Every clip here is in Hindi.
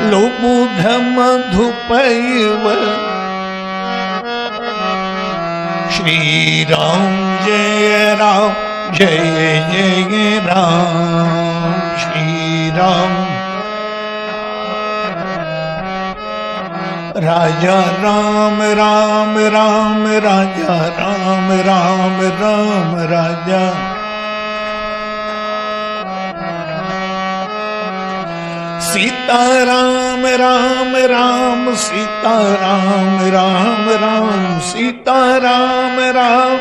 लुबुध मधुपैव श्री राम जय जय राम श्री राम। राजा राम राम राम राजा राम राम राम राजा। सीता राम राम राम सीता राम राम राम सीता राम राम।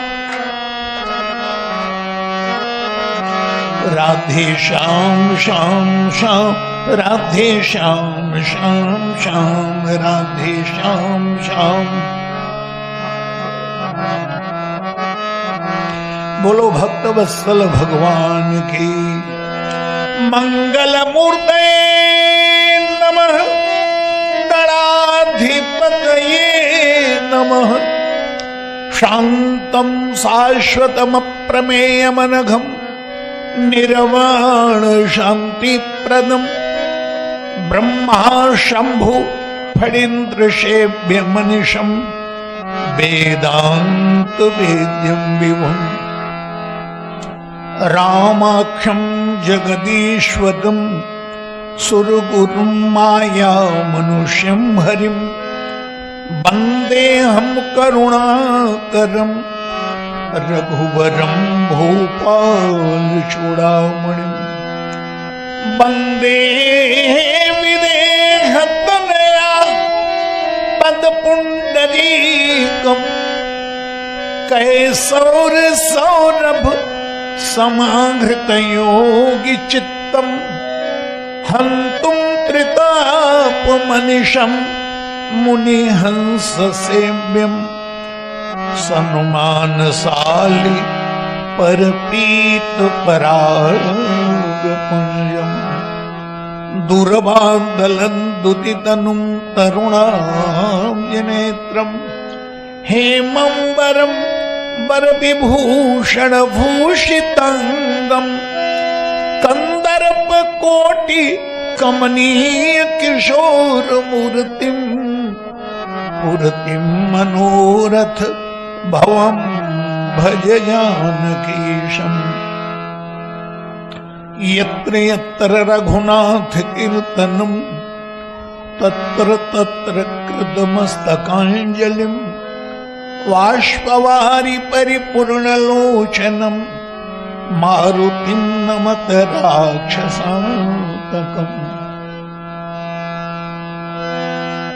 राधे श्याम श्याम श्याम राधे श्याम श्याम श्याम राधे श्याम श्याम। बोलो भक्त वत्सल भगवान की। मंगल मूर्ते नमः गणाधिपतये नमः। शांतं शाश्वतम प्रमेयमनघं निर्वाण शांति प्रदम। ब्रह्मा शंभु फणीन्द्र सेव्य मनीषम वेदांत वेद्यम विभुम। रामाख्यं जगदीश्वरं सुरगुरुं माया मनुष्यं हरिं। वन्देऽहं करुणाकरं रघुवरं भूपाल चूड़ामणिं। वन्दे विदेहतनया पदपुण्डरीकं। कैसौर सौरभ समाहृतयोगी चित्तम। हन्तुं त्रितापमनिशं मुनिहंस सेव्यं। सनुमानसाली परपीत परागपुंजं। दुर्वादलन्दुतितनुं तरुणाब्जनेत्रं। हेमंबरं वरविभूषण भूषितांगं। कंदर्प कोटि कमनीय किशोर मूर्तिं। मूर्तिं मनोरथ भवं भज जानकीशम्। यत्र यत्र रघुनाथ कीर्तनं तत्र तत्र कृतमस्तकाञ्जलिं। बाष्पवारि परिपूर्णलोचनं मारुतिं नमत राक्षसान्तकम्।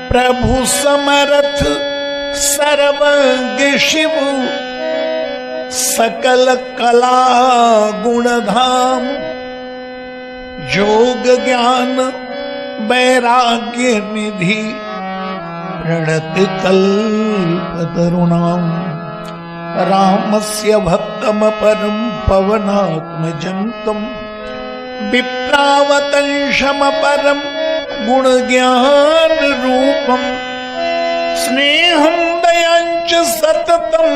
प्रभु समर्थ सर्वज्ञ शिव सकल कला गुणधाम। जोग ज्ञान वैराग्य निधि प्रणत कल्पतरुणां। रामस्य भक्तम परम पवनात्मजं। विप्रावतंशम परम गुण ज्ञान रूपम। स्नेहं दयांच सततं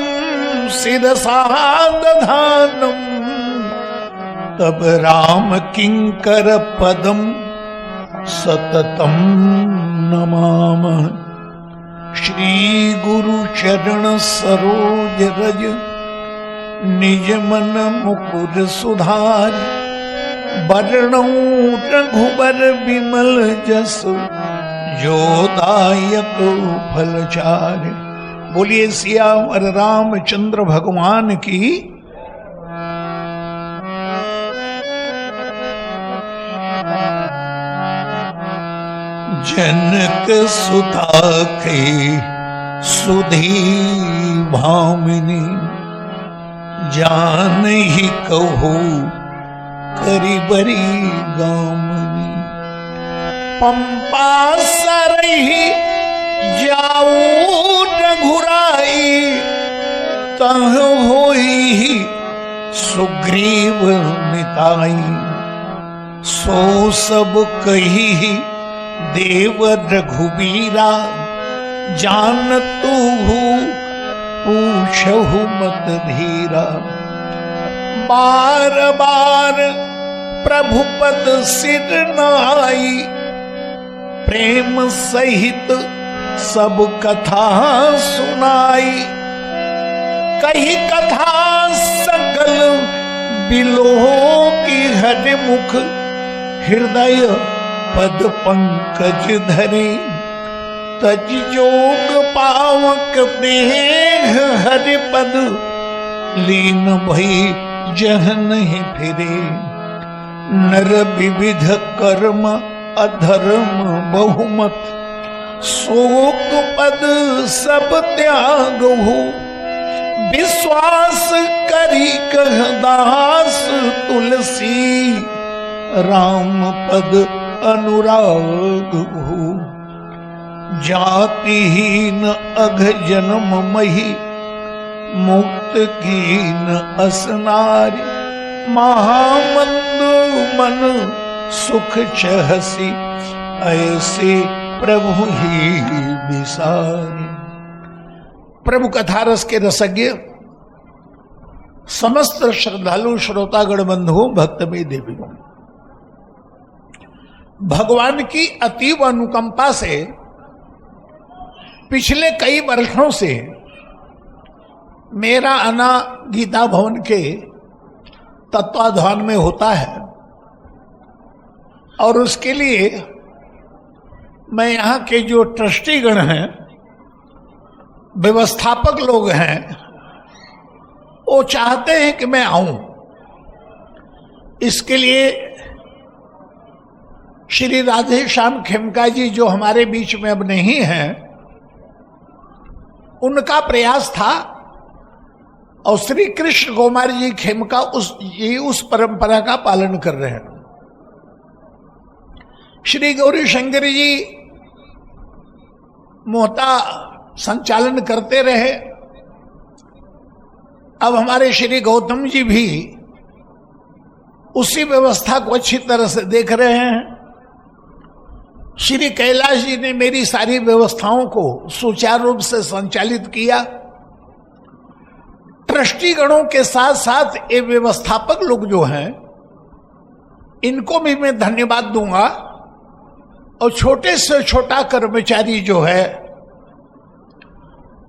शिरसा दधानं। तब राम किंकर पदम सततं नमामः। श्री गुरु चरण सरोज रज निज मन मुकुर सुधार। वरणौ रघुबर विमल जस जो दायक फलचार। बोलिए सियावर रामचंद्र भगवान की। जनक सुता के सुधी भामिनी। जान ही कहो करी बरी गामनी। पंपा सरही जाऊ रघुराई। तह होई सुग्रीव मिताई। सो सब कही देव रघुबीरा। जान तू पूछहु मत धीरा। बार बार प्रभु पद सिर नाई। प्रेम सहित सब कथा सुनाई। कही कथा सकल बिलोह की हरि मुख, हृदय पद पंकज धरे। तज जोग पावक देह हरि पद, लीन भई जह नहीं फिरे। नर विविध कर्म अधर्म बहुमत, शोक पद सब त्याग हो। विश्वास करी कह दास तुलसी, राम पद अनुराग हो। जातिहीन अघ जन्म मही, मुक्त कीन असनारी। महामंद मन सुख चहसी, ऐसे प्रभु ही विसारी। प्रभु कथा रस के रसज्ञ समस्त श्रद्धालु श्रोतागण बंधुओं, भक्तमयी देवियों, भगवान की अतीव अनुकंपा से पिछले कई वर्षों से मेरा आना गीता भवन के तत्वाधान में होता है और उसके लिए मैं यहाँ के जो ट्रस्टीगण हैं, व्यवस्थापक लोग हैं, वो चाहते हैं कि मैं आऊं। इसके लिए श्री राधे श्याम खेमका जी जो हमारे बीच में अब नहीं हैं, उनका प्रयास था और श्री कृष्ण कुमार जी खेमका उस परंपरा का पालन कर रहे हैं। श्री गौरी शंकर जी मोहता संचालन करते रहे। अब हमारे श्री गौतम जी भी उसी व्यवस्था को अच्छी तरह से देख रहे हैं। श्री कैलाश जी ने मेरी सारी व्यवस्थाओं को सुचारू रूप से संचालित किया। ट्रस्टी गणों के साथ साथ ये व्यवस्थापक लोग जो हैं, इनको भी मैं धन्यवाद दूंगा। और छोटे से छोटा कर्मचारी जो है,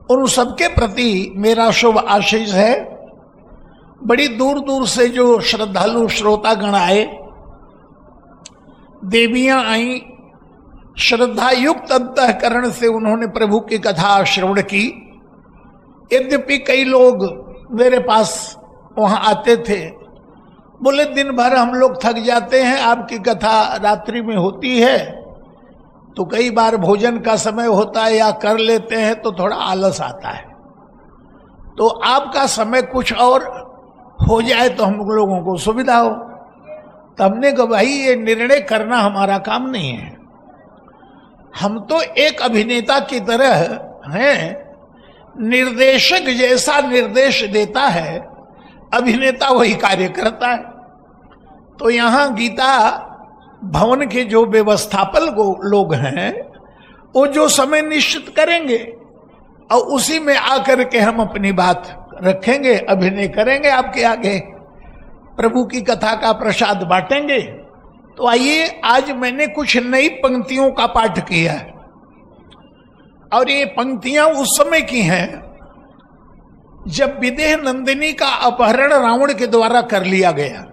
उन सबके प्रति मेरा शुभ आशीष है। बड़ी दूर दूर से जो श्रद्धालु श्रोतागण आए, देवियां आई, श्रद्धा युक्त अंतःकरण से उन्होंने प्रभु की कथा श्रवण की। यद्यपि कई लोग मेरे पास वहां आते थे, बोले दिन भर हम लोग थक जाते हैं, आपकी कथा रात्रि में होती है तो कई बार भोजन का समय होता है या कर लेते हैं तो थोड़ा आलस आता है, तो आपका समय कुछ और हो जाए तो हम लोगों को सुविधा हो। तो हमने कहा भाई ये निर्णय करना हमारा काम नहीं है, हम तो एक अभिनेता की तरह हैं, निर्देशक जैसा निर्देश देता है, अभिनेता वही कार्य करता है। तो यहाँ गीता भवन के जो व्यवस्थापक लोग हैं, वो जो समय निश्चित करेंगे और उसी में आकर के हम अपनी बात रखेंगे, अभिनय करेंगे, आपके आगे प्रभु की कथा का प्रसाद बांटेंगे। तो आइए, आज मैंने कुछ नई पंक्तियों का पाठ किया है और ये पंक्तियां उस समय की हैं जब विदेह नंदिनी का अपहरण रावण के द्वारा कर लिया गया।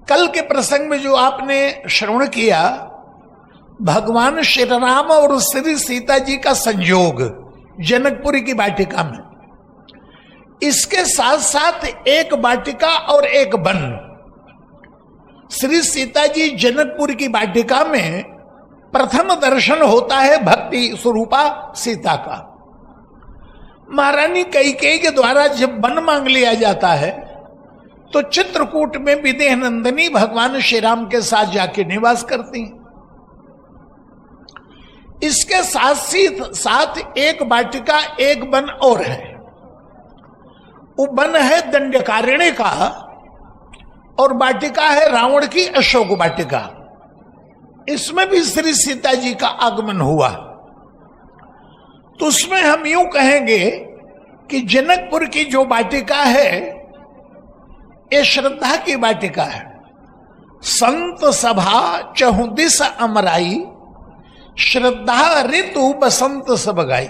कल के प्रसंग में जो आपने श्रवण किया, भगवान श्री राम और श्री सीता जी का संयोग जनकपुरी की वाटिका में, इसके साथ साथ एक वाटिका और एक वन। श्री सीता जी जनकपुर की वाटिका में प्रथम दर्शन होता है भक्ति स्वरूपा सीता का। महारानी कैकेयी के द्वारा जब वन मांग लिया जाता है तो चित्रकूट में विदेह नंदिनी भगवान श्री राम के साथ जाके निवास करती हैं। इसके साथ साथ एक वाटिका एक वन और है, वो वन है दंडकारण्य का और वाटिका है रावण की अशोक वाटिका। इसमें भी श्री सीता जी का आगमन हुआ। तो उसमें हम यूं कहेंगे कि जनकपुर की जो वाटिका है ये श्रद्धा की वाटिका है। संत सभा चहुदिस अमराई, श्रद्धा ऋतु बसंत सब गाई।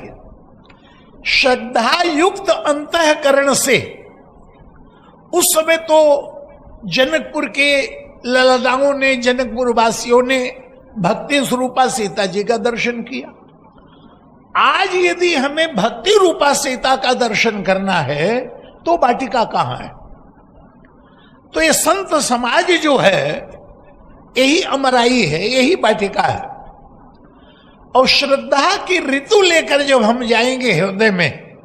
श्रद्धा युक्त अंतःकरण से उस समय तो जनकपुर के ललदाओं ने, जनकपुर वासियों ने भक्ति स्वरूपा सीता जी का दर्शन किया। आज यदि हमें भक्ति रूपा सीता का दर्शन करना है तो वाटिका कहां है? तो ये संत समाज जो है यही अमराई है, यही वाटिका है। और श्रद्धा की ऋतु लेकर जब हम जाएंगे हृदय में,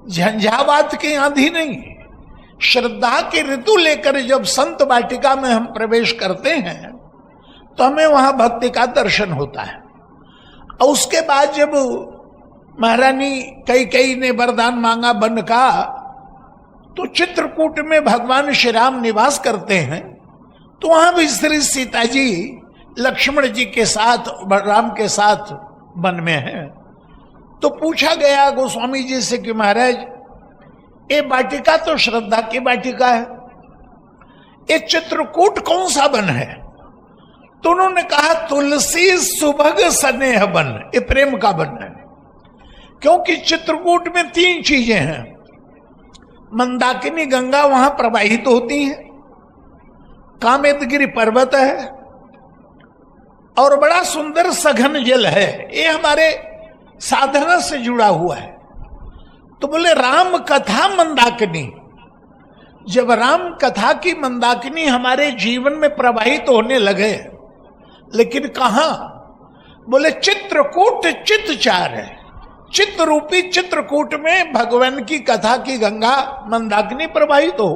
झंझावात की आंधी नहीं, श्रद्धा की ऋतु लेकर जब संत वाटिका में हम प्रवेश करते हैं तो हमें वहां भक्ति का दर्शन होता है। और उसके बाद जब महारानी कैकेयी ने वरदान मांगा वन का, तो चित्रकूट में भगवान श्री राम निवास करते हैं, तो वहां भी श्री सीता जी लक्ष्मण जी के साथ, राम के साथ वन में है। तो पूछा गया गोस्वामी जी से कि महाराज ये वाटिका तो श्रद्धा की वाटिका है, ये चित्रकूट कौन सा वन है? तो उन्होंने कहा तुलसी सुभग स्नेह वन, ये प्रेम का वन है। क्योंकि चित्रकूट में 3 चीजें हैं। मंदाकिनी गंगा वहां प्रवाहित होती है, कामेतगिरी पर्वत है, और बड़ा सुंदर सघन जल है। ये हमारे साधना से जुड़ा हुआ है। तो बोले राम कथा मंदाकिनी, जब राम कथा की मंदाकिनी हमारे जीवन में प्रवाहित होने लगे, लेकिन कहां? बोले चित्रकूट चित्तचार है। चित्त रूपी चित्रकूट में भगवान की कथा की गंगा मंदाकिनी प्रवाहित हो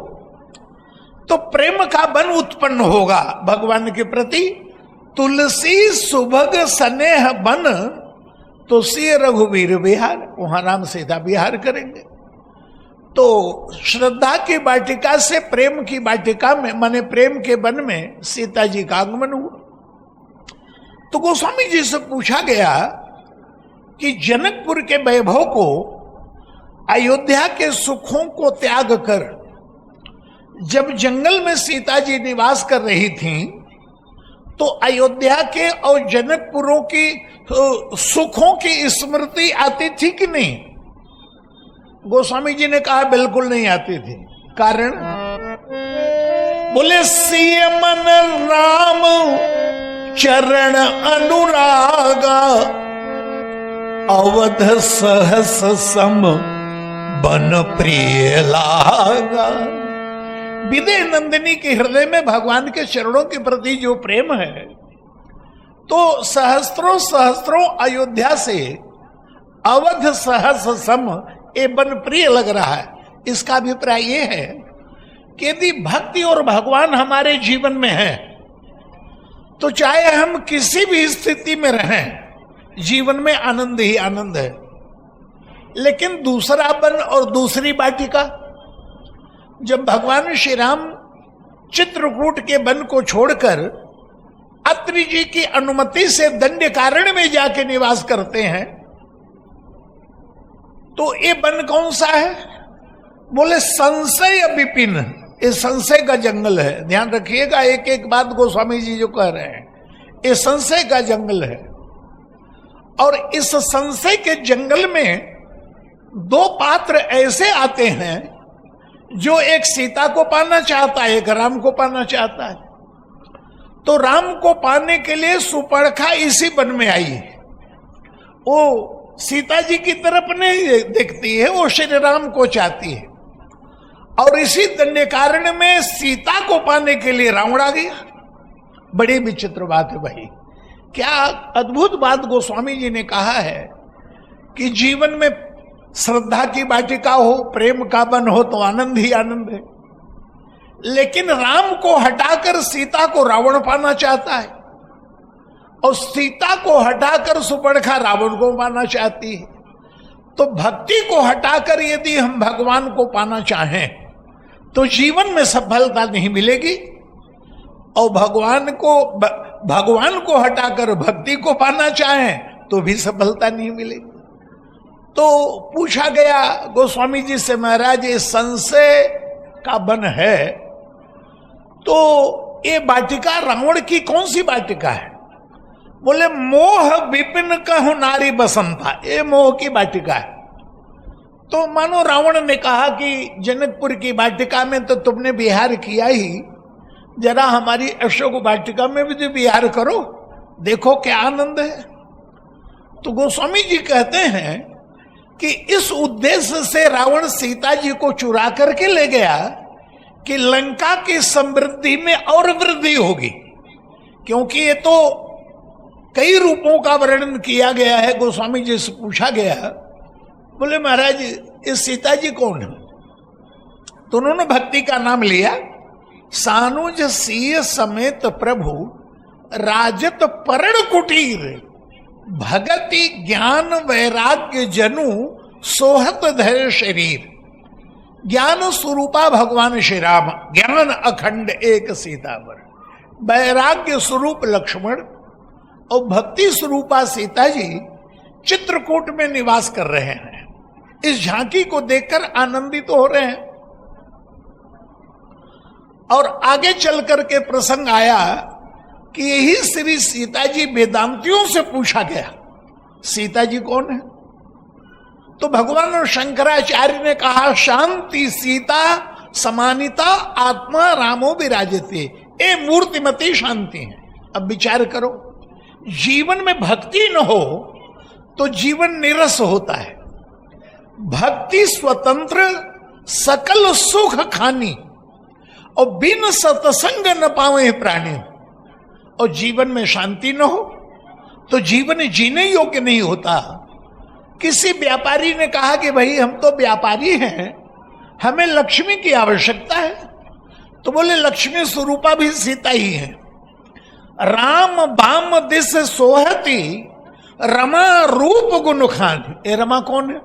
तो प्रेम का वन उत्पन्न होगा भगवान के प्रति। तुलसी सुभग स्नेह वन, तो सी रघुवीर विहार, वहां राम सीता विहार करेंगे। तो श्रद्धा की वाटिका से प्रेम की वाटिका में, माने प्रेम के वन में सीता जी का आगमन हुआ। तो गोस्वामी जी से पूछा गया कि जनकपुर के वैभव को, अयोध्या के सुखों को त्याग कर जब जंगल में सीता जी निवास कर रही थीं, तो अयोध्या के और जनकपुरों की सुखों की स्मृति आती थी कि नहीं? गोस्वामी जी ने कहा बिल्कुल नहीं आती थी। कारण? बोले सिय मन राम चरण अनुरागा, अवध सहस सम बन प्रिय लागा। विदेह नंदिनी के हृदय में भगवान के चरणों के प्रति जो प्रेम है, तो सहस्त्रों सहस्त्रों अयोध्या से अवध सहस सम ये बन प्रिय लग रहा है। इसका अभिप्राय ये है कि यदि भक्ति और भगवान हमारे जीवन में है तो चाहे हम किसी भी स्थिति में रहें, जीवन में आनंद ही आनंद है। लेकिन दूसरा वन और दूसरी वाटिका, जब भगवान श्री राम चित्रकूट के वन को छोड़कर अत्रि जी की अनुमति से दंडकारण्य में जाके निवास करते हैं, तो ये वन कौन सा है? बोले संशय विपिन, ये संशय का जंगल है। ध्यान रखिएगा, एक एक बात गोस्वामी जी जो कह रहे हैं, ये संशय का जंगल है। और इस संशय के जंगल में 2 पात्र ऐसे आते हैं, जो एक सीता को पाना चाहता है, एक राम को पाना चाहता है। तो राम को पाने के लिए सुपर्णखा इसी वन में आई है। वो सीता जी की तरफ नहीं देखती है, वो श्री राम को चाहती है। और इसी दंडकारण्य में सीता को पाने के लिए रावण आ गया। बड़ी विचित्र बात है भाई, क्या अद्भुत बात गोस्वामी जी ने कहा है कि जीवन में श्रद्धा की वाटिका हो, प्रेम का वन हो तो आनंद ही आनंद है। लेकिन राम को हटाकर सीता को रावण पाना चाहता है, और सीता को हटाकर सुपर्णखा रावण को पाना चाहती है। तो भक्ति को हटाकर यदि हम भगवान को पाना चाहें तो जीवन में सफलता नहीं मिलेगी, और भगवान को हटाकर भक्ति को पाना चाहें तो भी सफलता नहीं मिलेगी। तो पूछा गया गोस्वामी जी से, महाराज ये संशय का वन है, तो ये वाटिका रावण की कौन सी वाटिका है? बोले मोह विपिन कहूं नारी बसंता, ये मोह की वाटिका है। तो मानो रावण ने कहा कि जनकपुर की वाटिका में तो तुमने विहार किया ही, जरा हमारी अशोक वाटिका में भी तो विहार करो, देखो क्या आनंद है। तो गोस्वामी जी कहते हैं कि इस उद्देश्य से रावण सीता जी को चुरा करके ले गया कि लंका की समृद्धि में और वृद्धि होगी, क्योंकि ये तो कई रूपों का वर्णन किया गया है। गोस्वामी जी से पूछा गया, बोले महाराज ये सीता जी कौन है? तो उन्होंने भक्ति का नाम लिया। सानुज सीय समेत प्रभु राजत परण कुटीर, भगति ज्ञान वैराग्य जनु सोहत धैर्य शरीर। ज्ञान स्वरूपा भगवान श्री राम, ज्ञान अखंड एक सीतावर, वैराग्य स्वरूप लक्ष्मण और भक्ति स्वरूपा सीता जी चित्रकूट में निवास कर रहे हैं। इस झांकी को देखकर आनंदित तो हो रहे हैं। और आगे चल करके प्रसंग आया कि यही श्री सीता जी वेदांतियों से पूछा गया, सीता जी कौन है? तो भगवान शंकराचार्य ने कहा, शांति सीता समानिता आत्मा रामो विराजते, ये मूर्तिमती शांति है। अब विचार करो, जीवन में भक्ति न हो तो जीवन निरस होता है। भक्ति स्वतंत्र सकल सुख खानी, और बिन सत्संग न पावे प्राणी। और जीवन में शांति न हो तो जीवन जीने योग्य नहीं होता। किसी व्यापारी ने कहा कि भाई हम तो व्यापारी हैं, हमें लक्ष्मी की आवश्यकता है। तो बोले लक्ष्मी स्वरूपा भी सीता ही है। राम बाम दिस सोहती रमा रूप गुण खान। ये रमा कौन है?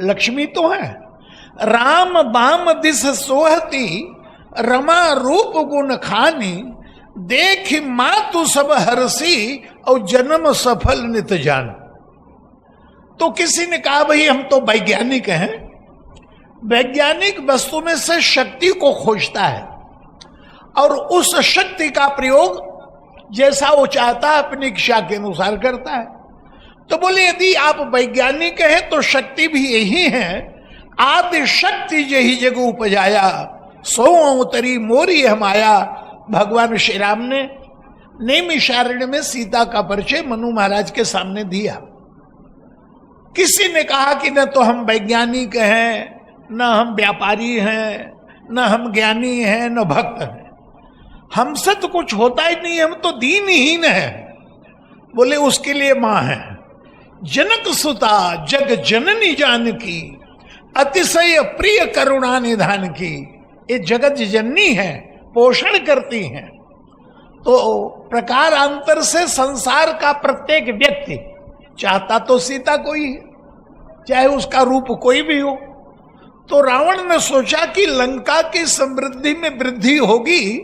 लक्ष्मी तो है। राम बाम दिस सोहती रमा रूप गुण खानी, देख मातु सब हरसी और जन्म सफल नित जान। तो किसी ने कहा भाई हम तो वैज्ञानिक हैं। वैज्ञानिक वस्तु में से शक्ति को खोजता है और उस शक्ति का प्रयोग जैसा वो चाहता है अपनी इच्छा के अनुसार करता है। तो बोले यदि आप वैज्ञानिक हैं तो शक्ति भी यही है। आदि शक्ति यही जग उपजाया, सो अवतरी मोरी हम आया। भगवान श्री राम ने नैमिषारण्य में सीता का परिचय मनु महाराज के सामने दिया। किसी ने कहा कि न तो हम वैज्ञानिक हैं, न हम व्यापारी हैं, न हम ज्ञानी हैं, न भक्त हैं, हमसे तो कुछ होता ही नहीं, हम तो दीनहीन हैं। बोले उसके लिए मां है। जनक सुता जग जननी जानकी, अतिशय प्रिय करुणा निधान की। ये जगत जननी है, पोषण करती हैं। तो प्रकारांतर से संसार का प्रत्येक व्यक्ति चाहता तो सीता को ही है, चाहे उसका रूप कोई भी हो। तो रावण ने सोचा कि लंका की समृद्धि में वृद्धि होगी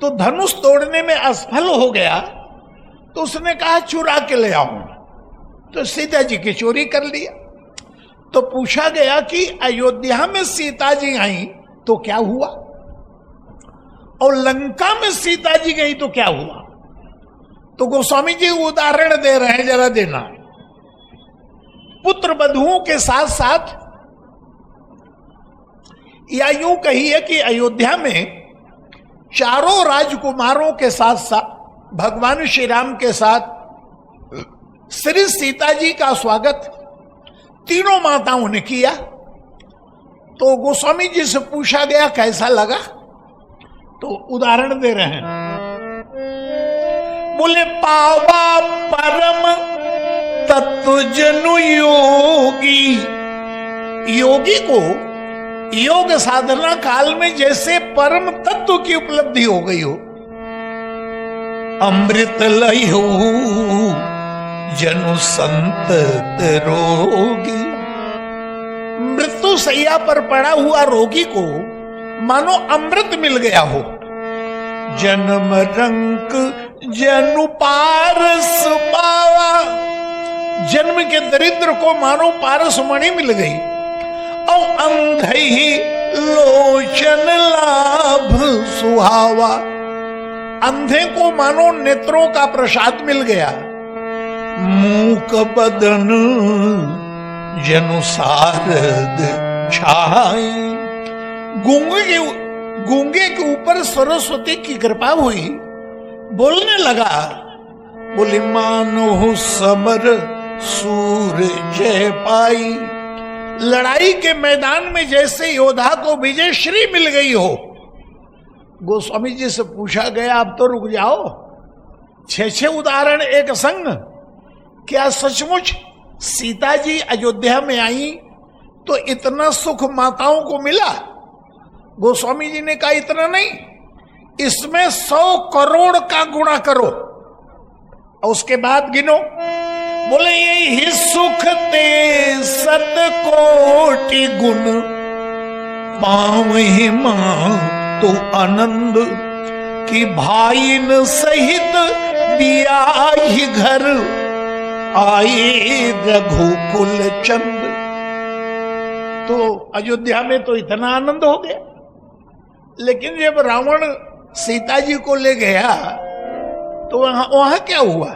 तो धनुष तोड़ने में असफल हो गया, तो उसने कहा चुरा के ले आऊं। तो सीता जी की चोरी कर लिया। तो पूछा गया कि अयोध्या में सीता जी आई तो क्या हुआ, और लंका में सीता जी गई तो क्या हुआ? तो गोस्वामी जी उदाहरण दे रहे हैं, जरा देना। पुत्र वधुओं के साथ साथ, या यूं कहिए कि अयोध्या में चारों राजकुमारों के साथ साथ भगवान श्री राम के साथ श्री सीता जी का स्वागत तीनों माताओं ने किया। तो गोस्वामी जी से पूछा गया कैसा लगा, तो उदाहरण दे रहे हैं। बोले पावा परम तत्व जनु योगी। योगी को योग साधना काल में जैसे परम तत्व की उपलब्धि हो गई हो। अमृत लयो जनु संत रोगी। मृत्यु सैया पर पड़ा हुआ रोगी को मानो अमृत मिल गया हो। जन्म रंक जनु पारस पावा। जन्म के दरिद्र को मानो पारस मणि मिल गई। और अंधई लोचन लाभ सुहावा। अंधे को मानो नेत्रों का प्रसाद मिल गया। मूक बदन जनु सारद छाई, गूंगे के ऊपर सरस्वती की कृपा हुई, बोलने लगा। बोली मानो समर सूर जय पाई, लड़ाई के मैदान में जैसे योद्धा को विजय श्री मिल गई हो। गोस्वामी जी से पूछा गया, अब तो रुक जाओ, 6 उदाहरण एक संग, क्या सचमुच सीता जी अयोध्या में आई तो इतना सुख माताओं को मिला? गोस्वामी जी ने कहा इतना नहीं, इसमें 100 करोड़ का गुणा करो और उसके बाद गिनो। बोले यही सुख ते 7 कोटि गुण, पावहि मां तो आनंद की, भाईन सहित बियाही घर, आए रघुकुल चंद। तो अयोध्या में तो इतना आनंद हो गया, लेकिन जब रावण सीता जी को ले गया तो वहां क्या हुआ?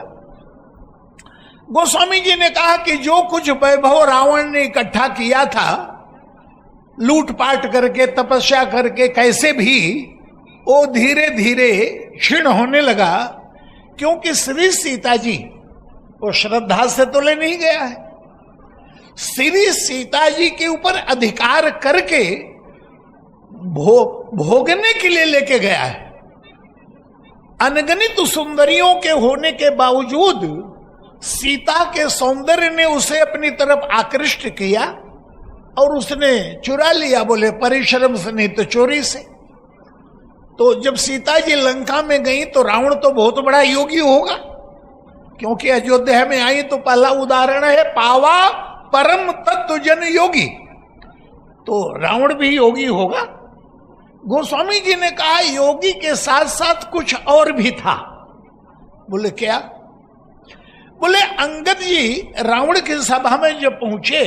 गोस्वामी जी ने कहा कि जो कुछ वैभव रावण ने इकट्ठा किया था, लूटपाट करके, तपस्या करके, कैसे भी वो धीरे धीरे क्षीण होने लगा, क्योंकि श्री सीता जी वो श्रद्धा से तो ले नहीं गया है, श्री सीता जी के ऊपर अधिकार करके भोगने के लिए लेके गया है। अनगणित सुंदरियों के होने के बावजूद सीता के सौंदर्य ने उसे अपनी तरफ आकृष्ट किया और उसने चुरा लिया। बोले परिश्रम से नहीं तो चोरी से। तो जब सीता जी लंका में गई तो रावण तो बहुत बड़ा योगी होगा, क्योंकि अयोध्या में आई तो पहला उदाहरण है पावा परम तत्व जन योगी, तो रावण भी योगी होगा। गोस्वामी जी ने कहा योगी के साथ साथ कुछ और भी था। बोले क्या? बोले अंगद जी रावण की सभा में जब पहुंचे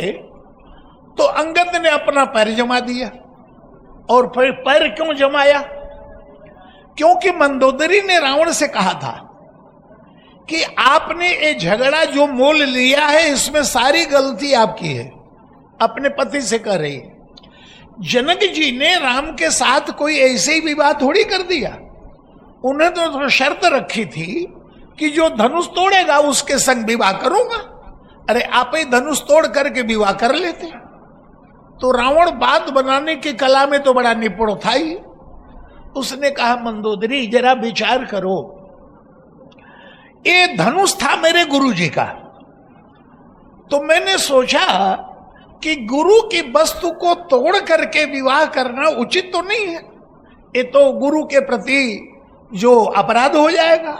तो अंगद ने अपना पैर जमा दिया। और फिर पैर क्यों जमाया? क्योंकि मंदोदरी ने रावण से कहा था कि आपने ये झगड़ा जो मोल लिया है इसमें सारी गलती आपकी है, अपने पति से कर रही है। जनक जी ने राम के साथ कोई ऐसे ही विवाह थोड़ी कर दिया, उन्हें तो शर्त रखी थी कि जो धनुष तोड़ेगा उसके संग विवाह करूंगा। अरे आप ही धनुष तोड़ करके विवाह कर लेते। तो रावण बात बनाने की कला में तो बड़ा निपुण था ही। उसने कहा मंदोदरी जरा विचार करो, ये धनुष था मेरे गुरुजी का, तो मैंने सोचा कि गुरु की वस्तु को तोड़ करके विवाह करना उचित तो नहीं है, ये तो गुरु के प्रति जो अपराध हो जाएगा,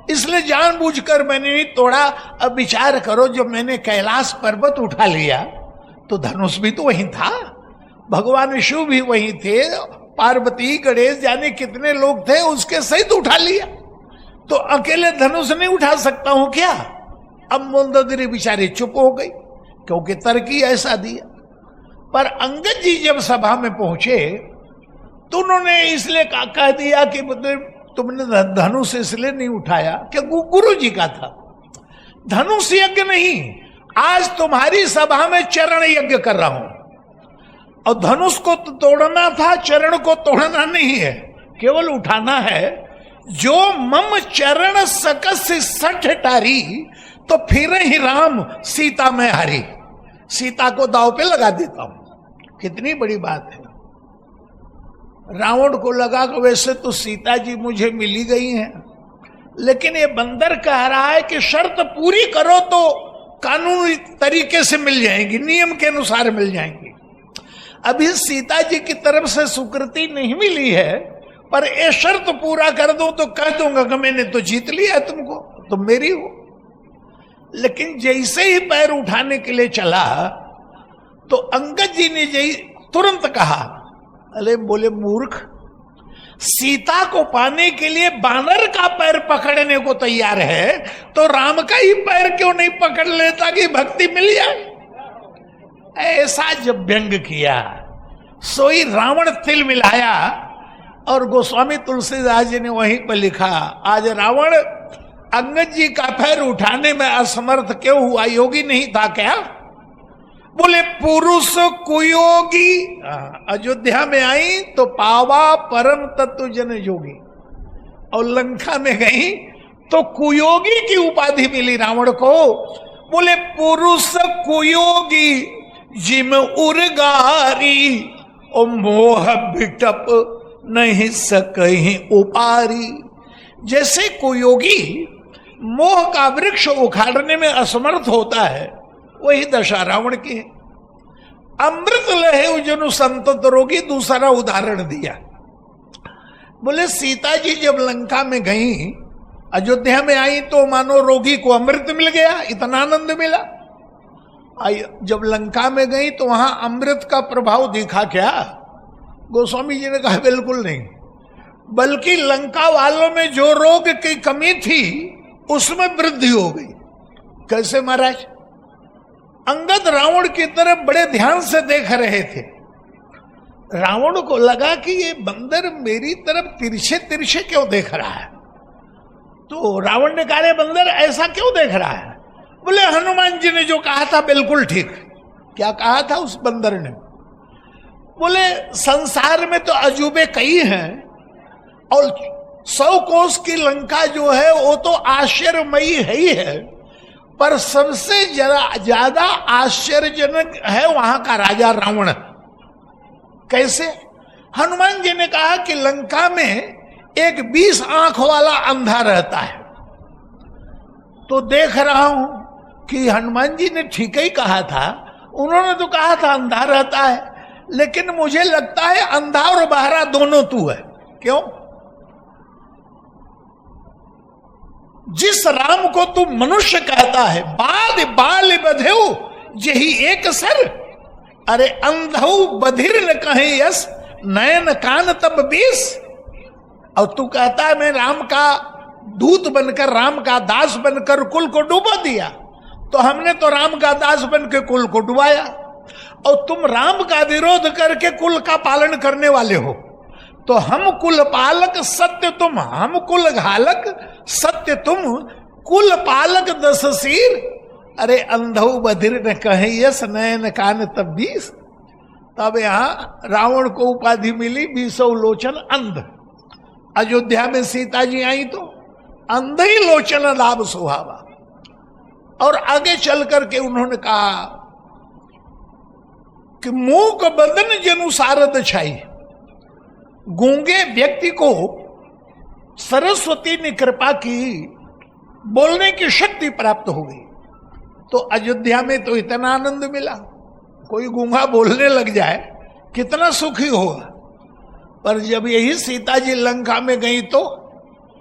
इसलिए जानबूझकर मैंने नहीं तोड़ा। अब विचार करो, जब मैंने कैलाश पर्वत उठा लिया तो धनुष भी तो वहीं था, भगवान शिव भी वहीं थे, पार्वती गणेश जाने कितने लोग थे, उसके सहित उठा लिया, तो अकेले धनुष नहीं उठा सकता हूं क्या? अब मंदोदरी बेचारी चुप हो गई, क्योंकि तर्क ही ऐसा दिया। पर अंगद जी जब सभा में पहुंचे तो उन्होंने इसलिए कह दिया कि तुमने धनुष इसलिए नहीं उठाया कि गुरु जी का था। धनुष यज्ञ नहीं, आज तुम्हारी सभा में चरण यज्ञ कर रहा हूं, और धनुष को तो तोड़ना था, चरण को तोड़ना नहीं है, केवल उठाना है। जो मम चरण सकस सठ टारी, तो फिर ही राम सीता में हारी, सीता को दांव पे लगा देता हूं। कितनी बड़ी बात है। रावण को लगा कि वैसे तो सीता जी मुझे मिली गई हैं, लेकिन ये बंदर कह रहा है कि शर्त पूरी करो तो कानूनी तरीके से मिल जाएंगी, नियम के अनुसार मिल जाएंगी। अभी सीता जी की तरफ से स्वीकृति नहीं मिली है, पर ये शर्त पूरा कर दो तो कह दूंगा कि मैंने तो जीत लिया तुमको, तुम मेरी हो। लेकिन जैसे ही पैर उठाने के लिए चला तो अंगद जी ने तुरंत कहा, अरे बोले मूर्ख, सीता को पाने के लिए बानर का पैर पकड़ने को तैयार है तो राम का ही पैर क्यों नहीं पकड़ लेता कि भक्ति मिल जाए। ऐसा जब व्यंग किया, सोई रावण तिल मिलाया और गोस्वामी तुलसीदास जी ने वहीं पर लिखा, आज रावण अंगद जी का पैर उठाने में असमर्थ क्यों हुआ? योगी नहीं था क्या? बोले पुरुष कुयोगी। अयोध्या में आई तो पावा परम तत्व जन योगी, और लंका में गई तो कुयोगी की उपाधि मिली रावण को। बोले पुरुष कुयोगी जिम उर्गारी, ओ मोह बिटप नहीं सकहीं उपारी। जैसे कुयोगी मोह का वृक्ष उखाड़ने में असमर्थ होता है, वही दशा रावण की है। अमृत लहे जनु संतत रोगी, दूसरा उदाहरण दिया। बोले सीता जी जब लंका में गई, अयोध्या में आई तो मानो रोगी को अमृत मिल गया, इतना आनंद मिला। जब लंका में गई तो वहां अमृत का प्रभाव दिखा क्या? गोस्वामी जी ने कहा बिल्कुल नहीं, बल्कि लंका वालों में जो रोग की कमी थी उसमें वृद्धि हो गई। कैसे महाराज? अंगद रावण की तरफ बड़े ध्यान से देख रहे थे। रावण को लगा कि ये बंदर मेरी तरफ तिरछे तिरछे क्यों देख रहा है। तो रावण ने कहा, बंदर ऐसा क्यों देख रहा है? बोले हनुमान जी ने जो कहा था बिल्कुल ठीक। क्या कहा था उस बंदर ने? बोले संसार में तो अजूबे कई हैं, और 100 कोस की लंका जो है वो तो आश्चर्यमयी है ही है, पर सबसे ज्यादा आश्चर्यजनक है वहां का राजा रावण। कैसे? हनुमान जी ने कहा कि लंका में एक 20 आंख वाला अंधा रहता है। तो देख रहा हूं कि हनुमान जी ने ठीक ही कहा था, उन्होंने तो कहा था अंधा रहता है, लेकिन मुझे लगता है अंधा और बहरा दोनों तू है। क्यों? जिस राम को तू मनुष्य कहता है, बाद बाल बधेऊ यही एक सर, अरे अंधऊ बधिर न कहे यस, नयन कान तब 20। और तू कहता है मैं राम का दूत बनकर, राम का दास बनकर कुल को डुबा दिया। तो हमने तो राम का दास बनकर कुल को डुबाया, और तुम राम का विरोध करके कुल का पालन करने वाले हो। तो हम कुल पालक सत्य तुम, हम कुल घालक सत्य तुम, कुल पालक 10 सिर, अरे अंधऊ बधिर न कहे यस, नयन कान तब 20। तब यहां रावण को उपाधि मिली 20 लोचन अंध। अयोध्या में सीता जी आई तो अंध ही लोचन लाभ सुहावा। और आगे चल करके उन्होंने कहा कि मूक बदन जनु सारद छाई। गूंगे व्यक्ति को सरस्वती ने कृपा की, बोलने की शक्ति प्राप्त हो गई। तो अयोध्या में तो इतना आनंद मिला, कोई गूंगा बोलने लग जाए कितना सुखी होगा। पर जब यही सीता जी लंका में गई तो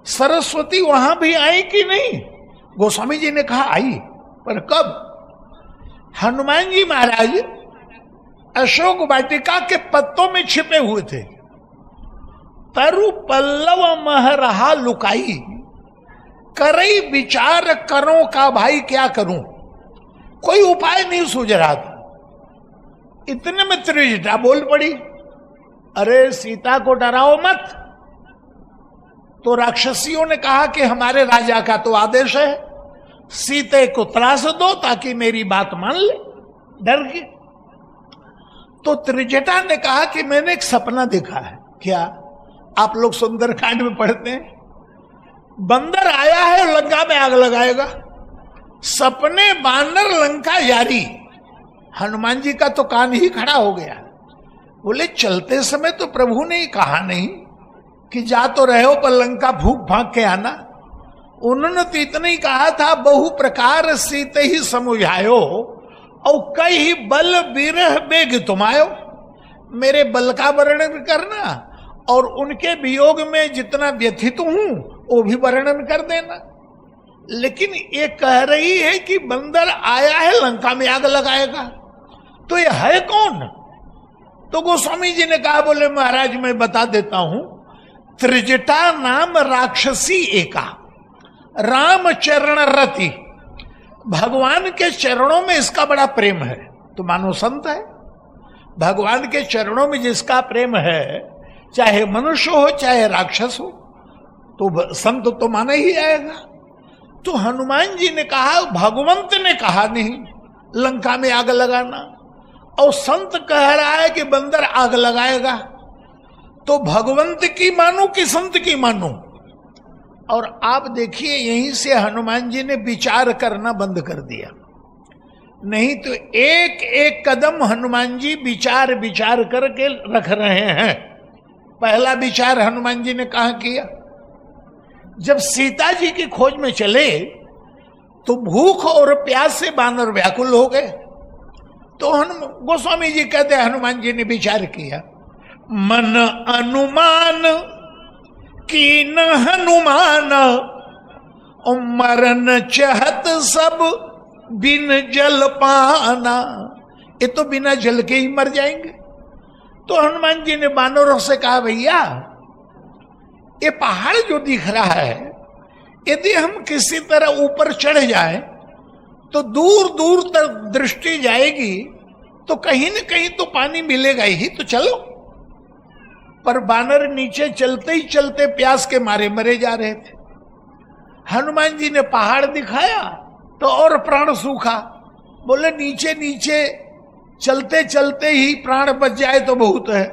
सरस्वती वहां भी आई कि नहीं? गोस्वामी जी ने कहा आई, पर कब? हनुमान जी महाराज अशोक वाटिका के पत्तों में छिपे हुए थे। तरु पल्लव मह रहा लुकाई, करई विचार करो का भाई क्या करूं। कोई उपाय नहीं सूझ रहा था। इतने में त्रिजटा बोल पड़ी, अरे सीता को डराओ मत। तो राक्षसियों ने कहा कि हमारे राजा का तो आदेश है, सीते को त्रास दो ताकि मेरी बात मान ले, डर के। तो त्रिजटा ने कहा कि मैंने एक सपना देखा है। क्या? आप लोग सुंदरकांड में पढ़ते हैं, बंदर आया है लंका में आग लगाएगा। सपने बानर लंका यारी। हनुमान जी का तो कान ही खड़ा हो गया। बोले चलते समय तो प्रभु ने कहा नहीं कि जा तो रहे हो पर लंका फूक फाक के आना। उन्होंने तो इतना ही कहा था, बहु प्रकार सीते ही समुझायो, और कई बल बिरह बेग तुमायो। मेरे बल का वर्णन करना और उनके वियोग में जितना व्यथित हूं वो भी वर्णन कर देना। लेकिन ये कह रही है कि बंदर आया है लंका में आग लगाएगा, तो ये है कौन? तो गोस्वामी जी ने कहा, बोले महाराज मैं बता देता हूं, त्रिजटा नाम राक्षसी एका, राम चरण रति। भगवान के चरणों में इसका बड़ा प्रेम है। तो मानो संत है, भगवान के चरणों में जिसका प्रेम है, चाहे मनुष्य हो चाहे राक्षस हो, तो संत तो माना ही आएगा। तो हनुमान जी ने कहा, भगवंत ने कहा नहीं लंका में आग लगाना, और संत कह रहा है कि बंदर आग लगाएगा, तो भगवंत की मानू कि संत की मानू? और आप देखिए, यहीं से हनुमान जी ने विचार करना बंद कर दिया। नहीं तो एक एक कदम हनुमान जी विचार विचार करके रख रहे हैं। पहला विचार हनुमान जी ने कहा किया, जब सीता जी की खोज में चले तो भूख और प्यास से बानर व्याकुल हो गए। तो गोस्वामी जी कहते हैं हनुमान जी ने विचार किया, मन अनुमान की न हनुमान, और मरन चहत सब बिन जल पाना, ये तो बिना जल के ही मर जाएंगे। तो हनुमान जी ने बानरों से कहा, भैया ये पहाड़ जो दिख रहा है, यदि हम किसी तरह ऊपर चढ़ जाए तो दूर दूर तक दृष्टि जाएगी, तो कहीं न कहीं तो पानी मिलेगा ही, तो चलो। पर बानर नीचे चलते ही चलते प्यास के मारे मरे जा रहे थे। हनुमान जी ने पहाड़ दिखाया तो और प्राण सूखा। बोले नीचे नीचे चलते चलते ही प्राण बच जाए तो बहुत है,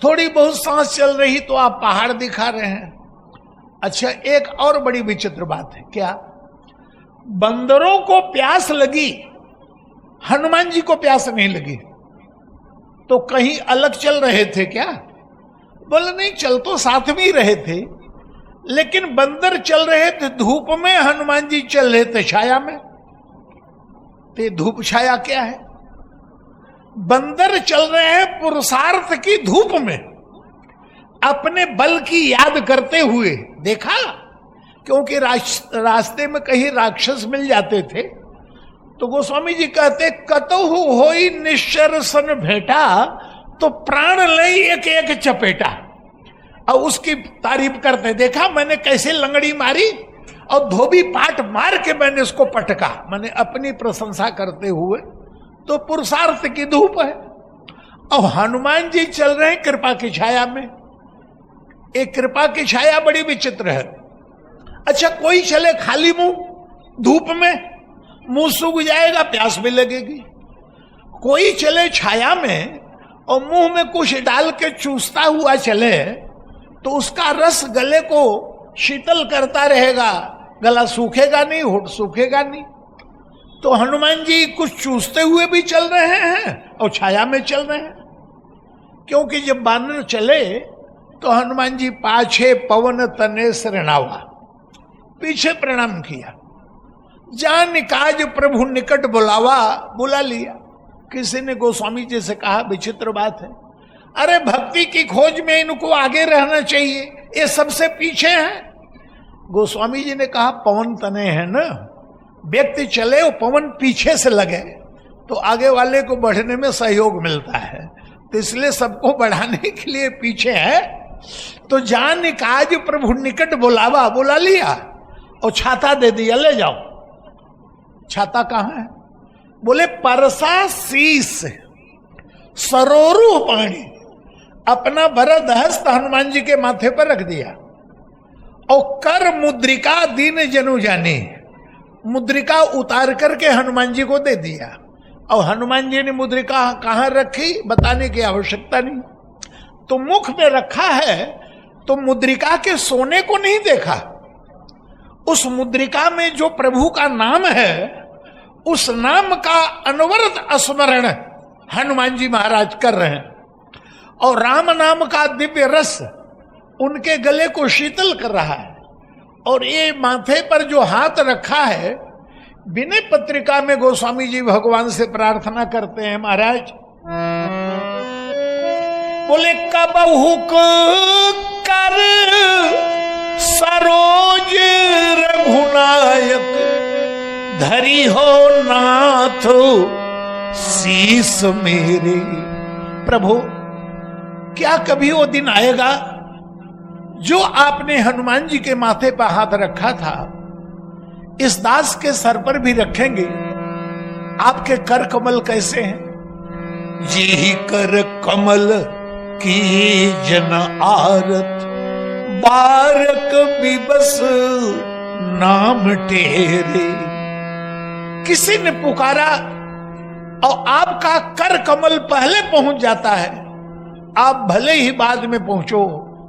थोड़ी बहुत सांस चल रही तो आप पहाड़ दिखा रहे हैं। अच्छा, एक और बड़ी विचित्र बात है, क्या बंदरों को प्यास लगी, हनुमान जी को प्यास नहीं लगी? तो कहीं अलग चल रहे थे क्या? बोले नहीं, चल तो साथ में ही रहे थे, लेकिन बंदर चल रहे थे धूप में, हनुमान जी चल रहे थे छाया में। तो धूप छाया क्या है? बंदर चल रहे हैं पुरुषार्थ की धूप में, अपने बल की याद करते हुए। देखा, क्योंकि रास्ते में कहीं राक्षस मिल जाते थे तो गोस्वामी जी कहते, कतहु होई निश्चर सन भेटा, तो प्राण लई एक एक चपेटा। और उसकी तारीफ करते, देखा मैंने कैसे लंगड़ी मारी और धोबी पाट मार के मैंने उसको पटका, मैंने अपनी प्रशंसा करते हुए। तो पुरुषार्थ की धूप है। और हनुमान जी चल रहे हैं कृपा की छाया में। एक कृपा की छाया बड़ी विचित्र है। अच्छा, कोई चले खाली मुंह धूप में, मुंह सूख जाएगा, प्यास भी लगेगी। कोई चले छाया में और मुंह में कुछ डाल के चूसता हुआ चले तो उसका रस गले को शीतल करता रहेगा, गला सूखेगा नहीं, होठ सूखेगा नहीं। तो हनुमान जी कुछ चूसते हुए भी चल रहे हैं और छाया में चल रहे हैं। क्योंकि जब बानर चले तो हनुमान जी पाछे पवन तने शरणावा, पीछे प्रणाम किया। जान काज प्रभु निकट बुलावा, बुला लिया। किसी ने गोस्वामी जी से कहा, विचित्र बात है, अरे भक्ति की खोज में इनको आगे रहना चाहिए, ये सबसे पीछे है। गोस्वामी जी ने कहा, पवन तने है ना, व्यक्ति चले और पवन पीछे से लगे तो आगे वाले को बढ़ने में सहयोग मिलता है, तो इसलिए सबको बढ़ाने के लिए पीछे है। तो जान काज प्रभु निकट बुलावा, बुला लिया और छाता दे दिया, ले जाओ। छाता कहां है? बोले परसा शीस सरोरु पानी, अपना भरत हस्त हनुमान जी के माथे पर रख दिया और कर मुद्रिका दीन जनु जाने, मुद्रिका उतार करके हनुमान जी को दे दिया। और हनुमान जी ने मुद्रिका कहां रखी बताने की आवश्यकता नहीं। तो मुख में रखा है तो मुद्रिका के सोने को नहीं देखा, उस मुद्रिका में जो प्रभु का नाम है उस नाम का अनवरत स्मरण हनुमान जी महाराज कर रहे हैं। और राम नाम का दिव्य रस उनके गले को शीतल कर रहा है। और ये माथे पर जो हाथ रखा है, विनय पत्रिका में गोस्वामी जी भगवान से प्रार्थना करते हैं, महाराज बोले कबहु कर सरोज रघुनायक, धरी हो नाथ शीस मेरे। प्रभु, क्या कभी वो दिन आएगा जो आपने हनुमान जी के माथे पर हाथ रखा था, इस दास के सर पर भी रखेंगे? आपके कर कमल कैसे हैं? जी कर कमल की जन आरत, बारक बिबस नाम टेरे। किसी ने पुकारा और आपका कर कमल पहले पहुंच जाता है। आप भले ही बाद में पहुंचो,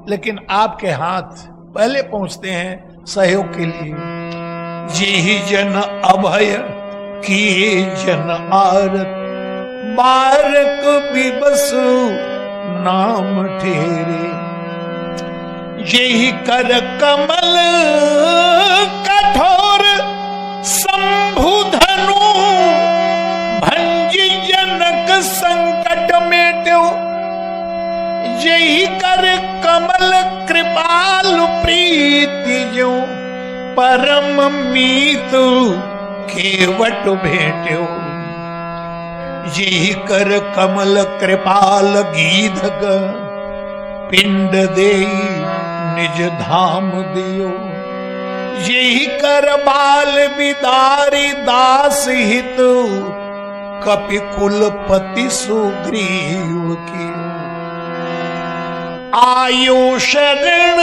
लेकिन आपके हाथ पहले पहुंचते हैं सहयोग के लिए। जी जन अभय किए जन आरत, बारक बिबस नाम ठेरे। यही कर कमल कठोर शंभु धनु, भंज जनक संकट मेट्यो। यही कर कमल कृपाल प्रीति जो, परम मीत केवट भेट्यो। यही कर कमल कृपाल गीधक, पिंड देई निज धाम दियो। यही कर बाल बिदारी दास हित, कपि कुलपति सुग्रीव की। आयो शरण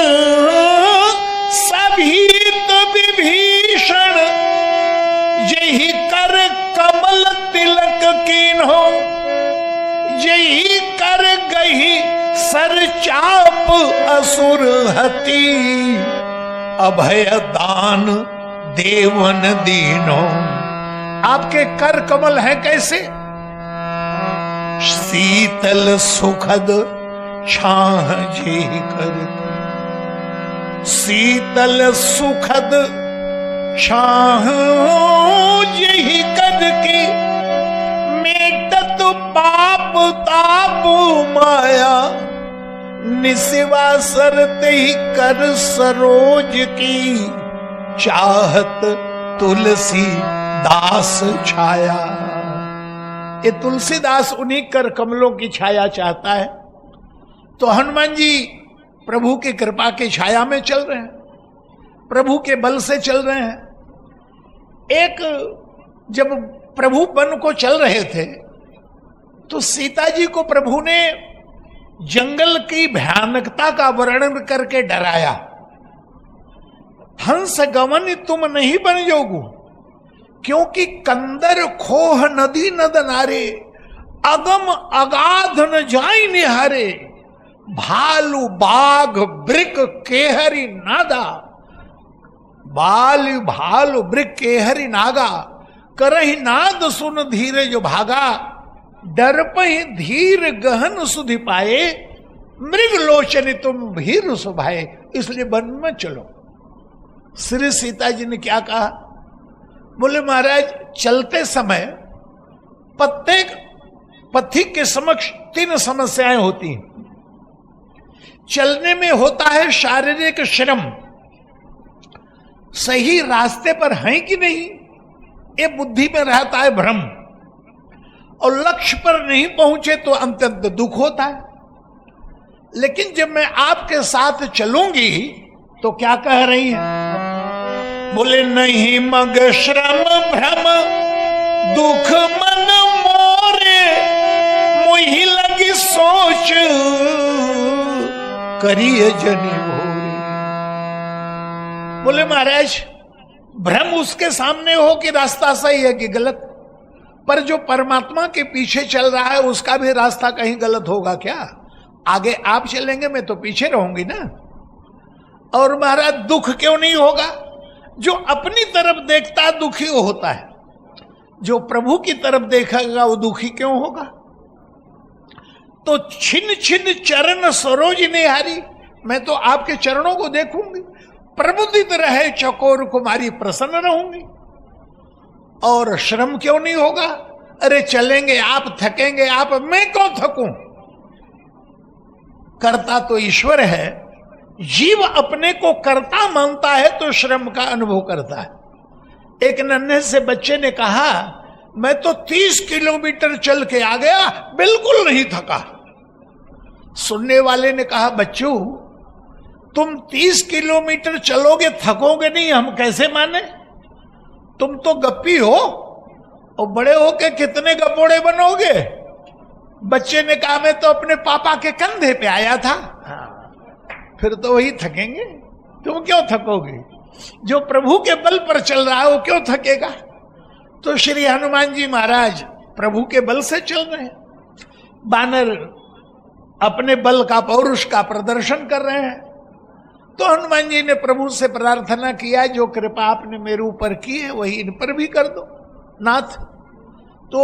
सभीत विभीषण, यही कर कमल तिलक कीन्हो। यही कर गही सर चाप असुर हति, अभय दान देवन दीनो। आपके कर कमल है कैसे? शीतल सुखद छाह जी कर, शीतल सुखद छाह यही कद की। मेटत पाप ताप माया, निसिवा सरते ही कर सरोज की। चाहत तुलसी दास छाया। ये तुलसीदास उन्हीं कर कमलों की छाया चाहता है। तो हनुमान जी प्रभु की कृपा की छाया में चल रहे हैं, प्रभु के बल से चल रहे हैं। एक जब प्रभु वन को चल रहे थे तो सीता जी को प्रभु ने जंगल की भयानकता का वर्णन करके डराया। हंस गमन तुम नहीं बन जोगु, क्योंकि कंदर खोह नदी नद नारे। अगम अगाध न जाई निहारे, भालू बाघ ब्रिक केहरी नादा। बाल भालू ब्रिक केहरी नागा, करही नाद सुन धीरे जो भागा। डर पही धीर गहन सुधि पाए, मृग लोचन तुम भीर सुभाए। इसलिए वन में चलो। श्री सीता जी ने क्या कहा? बोले महाराज चलते समय प्रत्येक पथिक के समक्ष 3 समस्याएं होती हैं। चलने में होता है शारीरिक श्रम, सही रास्ते पर हैं कि नहीं ये बुद्धि में रहता है भ्रम, और लक्ष्य पर नहीं पहुंचे तो अत्यंत दुख होता है। लेकिन जब मैं आपके साथ चलूंगी तो क्या कह रही हैं? बोले नहीं मग श्रम भ्रम दुख मन मोरे, मुही लगी सोच करिए जनी भोरे। बोले महाराज भ्रम उसके सामने हो कि रास्ता सही है कि गलत, पर जो परमात्मा के पीछे चल रहा है उसका भी रास्ता कहीं गलत होगा क्या? आगे आप चलेंगे मैं तो पीछे रहूंगी ना। और महाराज दुख क्यों नहीं होगा? जो अपनी तरफ देखता है दुखी होता है, जो प्रभु की तरफ देखेगा वो दुखी क्यों होगा? तो छिन छिन चरण सरोज निहारी, मैं तो आपके चरणों को देखूंगी। प्रमुदित रहे चकोर कुमारी, प्रसन्न रहूंगी। और श्रम क्यों नहीं होगा? अरे चलेंगे आप, थकेंगे आप, मैं क्यों थकूं? करता तो ईश्वर है। जीव अपने को कर्ता मानता है तो श्रम का अनुभव करता है। एक नन्हे से बच्चे ने कहा मैं तो 30 किलोमीटर चल के आ गया, बिल्कुल नहीं थका। सुनने वाले ने कहा बच्चों तुम 30 किलोमीटर चलोगे थकोगे नहीं, हम कैसे माने? तुम तो गप्पी हो और बड़े हो के कितने गपोड़े बनोगे? बच्चे ने कहा मैं तो अपने पापा के कंधे पे आया था। फिर तो वही थकेंगे, तुम क्यों थकोगे? जो प्रभु के बल पर चल रहा है वो क्यों थकेगा? तो श्री हनुमान जी महाराज प्रभु के बल से चल रहे हैं। बानर अपने बल का, पौरुष का प्रदर्शन कर रहे हैं। तो हनुमान जी ने प्रभु से प्रार्थना किया, जो कृपा आपने मेरे ऊपर की है वही इन पर भी कर दो नाथ। तो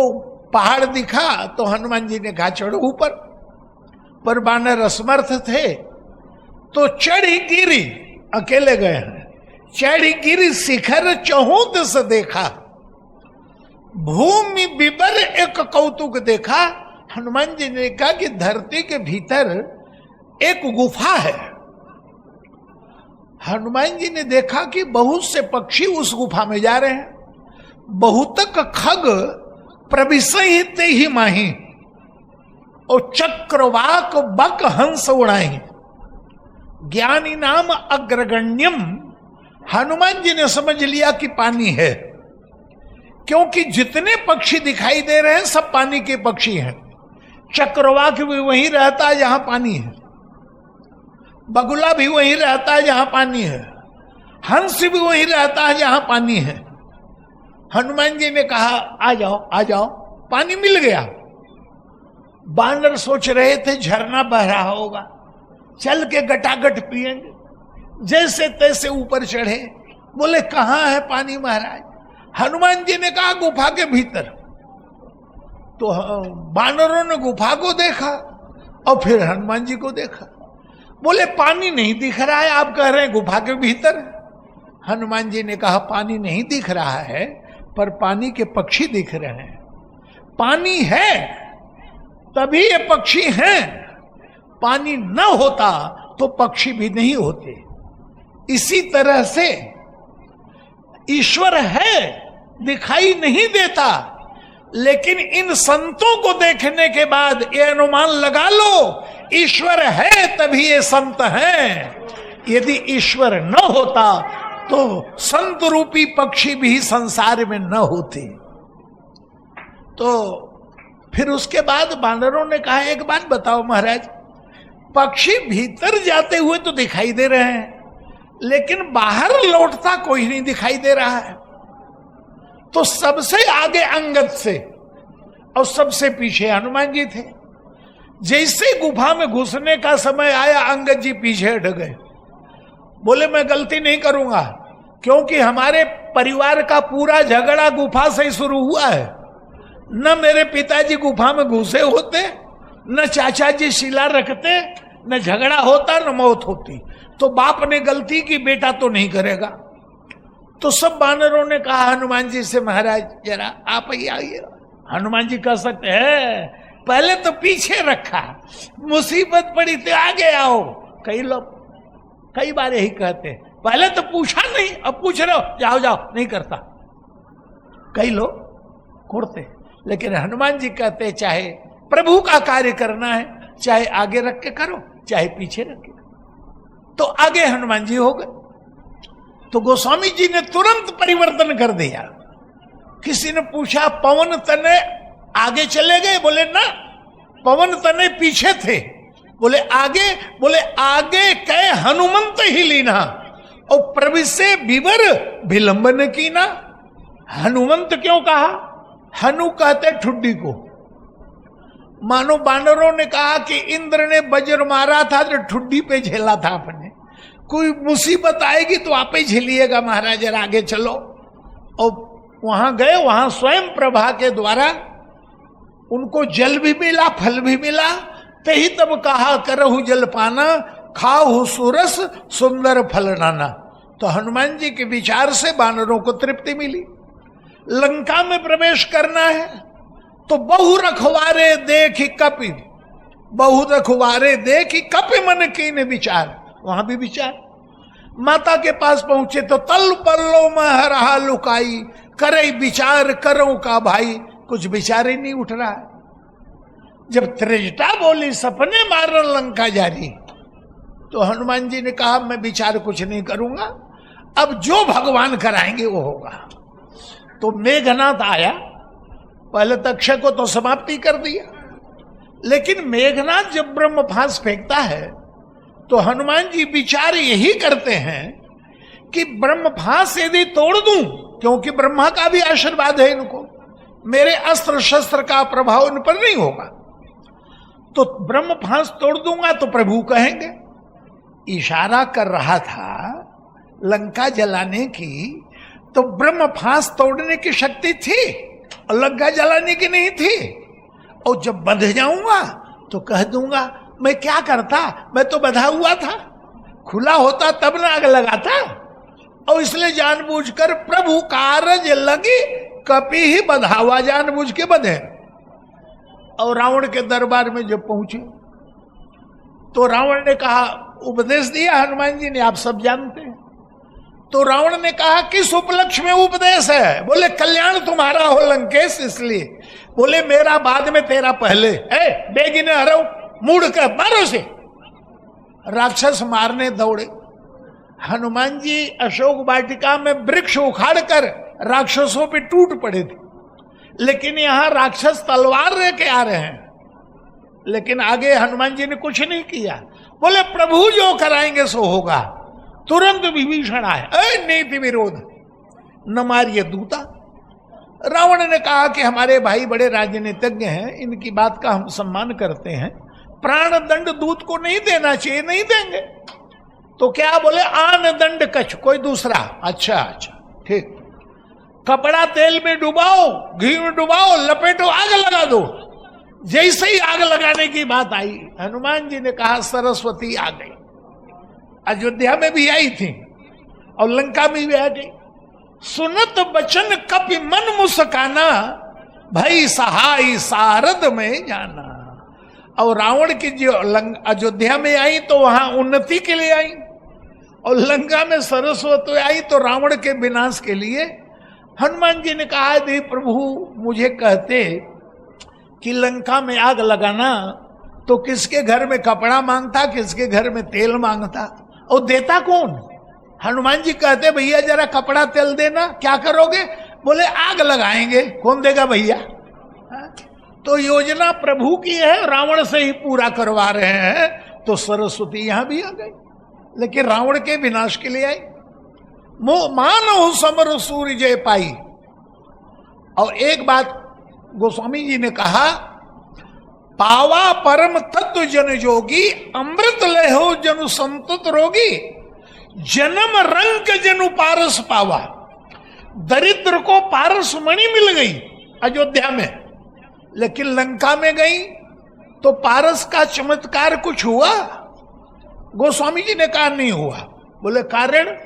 पहाड़ दिखा तो हनुमान जी ने कहा चढ़ो ऊपर, पर बानर असमर्थ थे तो चढ़ी गिरी, अकेले गए हैं, चढ़ी गिरी शिखर चहु दिस देखा, भूमि बिबर एक कौतुक देखा। हनुमान जी ने कहा कि धरती के भीतर एक गुफा है। हनुमान जी ने देखा कि बहुत से पक्षी उस गुफा में जा रहे हैं। बहुतक खग प्रविशते ही माही, और चक्रवाक बक हंस उड़ाई, ज्ञानी नाम अग्रगण्यम। हनुमान जी ने समझ लिया कि पानी है, क्योंकि जितने पक्षी दिखाई दे रहे हैं सब पानी के पक्षी हैं। चक्रवाक भी वहीं रहता है जहां पानी है, बगुला भी वहीं रहता है जहां पानी है, हंस भी वहीं रहता है जहां पानी है। हनुमान जी ने कहा आ जाओ आ जाओ, पानी मिल गया। बानर सोच रहे थे झरना बह रहा होगा, चल के गटागट पिएंगे। जैसे तैसे ऊपर चढ़े, बोले कहां है पानी महाराज? हनुमान जी ने कहा गुफा के भीतर। तो बानरों ने गुफा को देखा और फिर हनुमान जी को देखा, बोले पानी नहीं दिख रहा है, आप कह रहे हैं गुफा के भीतर। हनुमान जी ने कहा पानी नहीं दिख रहा है, पर पानी के पक्षी दिख रहे हैं। पानी है तभी ये पक्षी हैं, पानी न होता तो पक्षी भी नहीं होते। इसी तरह से ईश्वर है, दिखाई नहीं देता, लेकिन इन संतों को देखने के बाद ये अनुमान लगा लो ईश्वर है तभी ये संत हैं। यदि ईश्वर न होता तो संत रूपी पक्षी भी संसार में न होते। तो फिर उसके बाद बानरों ने कहा एक बात बताओ महाराज, पक्षी भीतर जाते हुए तो दिखाई दे रहे हैं, लेकिन बाहर लौटता कोई नहीं दिखाई दे रहा है। तो सबसे आगे अंगद से और सबसे पीछे हनुमान जी थे। जैसे गुफा में घुसने का समय आया, अंगद जी पीछे हट गए। बोले मैं गलती नहीं करूंगा, क्योंकि हमारे परिवार का पूरा झगड़ा गुफा से ही शुरू हुआ है। न मेरे पिताजी गुफा में घुसे होते, न चाचा जी शिला रखते, न झगड़ा होता, न मौत होती। तो बाप ने गलती की, बेटा तो नहीं करेगा। तो सब बानरों ने कहा हनुमान जी से महाराज जरा आप ही आइए। हनुमान जी कह सकते हैं पहले तो पीछे रखा, मुसीबत पड़ी तो आगे आओ। कई लोग कई बार यही कहते हैं, पहले तो पूछा नहीं, अब पूछ रहे हो, जाओ जाओ, नहीं करता। कई लोग कुड़ते, लेकिन हनुमान जी कहते चाहे प्रभु का कार्य करना है, चाहे आगे रख के करो, चाहे पीछे रख के। तो आगे हनुमान जी हो गए। तो गोस्वामी जी ने तुरंत परिवर्तन कर दिया। किसी ने पूछा पवन तने आगे चले गए? बोले ना, पवन तने पीछे थे। बोले आगे? बोले आगे कह हनुमंत ही लीना और प्रविशे विवर विलंबन की ना। हनुमंत क्यों कहा? हनु कहते ठुड्डी को। मानो बानरों ने कहा कि इंद्र ने वज्र मारा था तो ठुड्डी पे झेला था अपने, कोई मुसीबत आएगी तो आप ही झेलिएगा महाराज, जरा आगे चलो। और वहां गए, वहां स्वयं प्रभा के द्वारा उनको जल भी मिला, फल भी मिला। तही तब कहा करहु जल पाना, खाओ सुरस सुंदर फल नाना। तो हनुमान जी के विचार से बानरों को तृप्ति मिली। लंका में प्रवेश करना है तो बहु रखवारे देखी कपि, बहु रखवारे देखी कपि मन कीन विचार। वहां भी विचार। माता के पास पहुंचे तो तल पल्लो में रहा लुकाई, करे विचार करो का भाई। कुछ विचार ही नहीं उठ रहा है। जब त्रिजटा बोली सपने मारन लंका जारी, तो हनुमान जी ने कहा मैं विचार कुछ नहीं करूंगा, अब जो भगवान कराएंगे वो होगा। तो मेघनाथ आया, पहले तक्षक को तो समाप्ति कर दिया, लेकिन मेघनाथ जब ब्रह्मफास फेंकता है तो हनुमान जी विचार यही करते हैं कि ब्रह्मफास यदि तोड़ दूं, क्योंकि ब्रह्मा का भी आशीर्वाद है इनको, मेरे अस्त्र शस्त्र का प्रभाव इन पर नहीं होगा, तो ब्रह्मफास तोड़ दूंगा तो प्रभु कहेंगे। इशारा कर रहा था लंका जलाने की, तो ब्रह्मफास तोड़ने की शक्ति थी और लंका जलाने की नहीं थी। और जब बंध जाऊंगा तो कह दूंगा मैं क्या करता, मैं तो बंधा हुआ था, खुला होता तब ना आग लगाता। और इसलिए जानबूझकर प्रभु कारज लगी कपि ही बंधावा, जानबूझ के बंधे। और रावण के दरबार में जब पहुंचे तो रावण ने कहा, उपदेश दिया हनुमान जी ने, आप सब जानते हैं। तो रावण ने कहा किस उपलक्ष्य में उपदेश है? बोले कल्याण तुम्हारा हो लंकेश, इसलिए। बोले मेरा बाद में तेरा पहले। बेगिने हरो, मुड़ कर मारो से। राक्षस मारने दौड़े। हनुमान जी अशोक वाटिका में वृक्ष उखाड़कर राक्षसों पे टूट पड़े थे, लेकिन यहां राक्षस तलवार लेके आ रहे हैं, लेकिन आगे हनुमान जी ने कुछ नहीं किया। बोले प्रभु जो कराएंगे सो होगा। तुरंत विभीषण आए, नीति विरोध, न मारिए दूता। रावण ने कहा कि हमारे भाई बड़े राजनीतिज्ञ हैं, इनकी बात का हम सम्मान करते हैं, प्राण दंड दूत को नहीं देना चाहिए, नहीं देंगे। तो क्या बोले, आन दंड कछ, कोई दूसरा। अच्छा ठीक, कपड़ा तेल में डुबाओ, घी में डुबाओ, लपेटो, आग लगा दो। जैसे ही आग लगाने की बात आई, हनुमान जी ने कहा सरस्वती आ गई। अयोध्या में भी आई थी और लंका में भी आ गई। सुनत बचन कपि मन मुस्काना, भई सहाय सारद में जाना। और रावण की जो अयोध्या में आई तो वहां उन्नति के लिए आई, और लंका में सरस्वती आई तो रावण के विनाश के लिए। हनुमान जी ने कहा, यदि प्रभु मुझे कहते कि लंका में आग लगाना, तो किसके घर में कपड़ा मांगता, किसके घर में तेल मांगता, और देता कौन? हनुमान जी कहते भैया जरा कपड़ा तेल देना, क्या करोगे? बोले आग लगाएंगे। कौन देगा भैया? तो योजना प्रभु की है, रावण से ही पूरा करवा रहे हैं। तो सरस्वती यहां भी आ गई, लेकिन रावण के विनाश के लिए आई। मानो समर सूर्य जय पाई। और एक बात गोस्वामी जी ने कहा, पावा परम तत्व जन जोगी, अमृत लेहो जनु संतत रोगी, जन्म रंग जनु पारस पावा। दरिद्र को पारस मणि मिल गई अयोध्या में, लेकिन लंका में गई तो पारस का चमत्कार कुछ हुआ? गोस्वामी जी ने कहा नहीं हुआ। बोले कारण?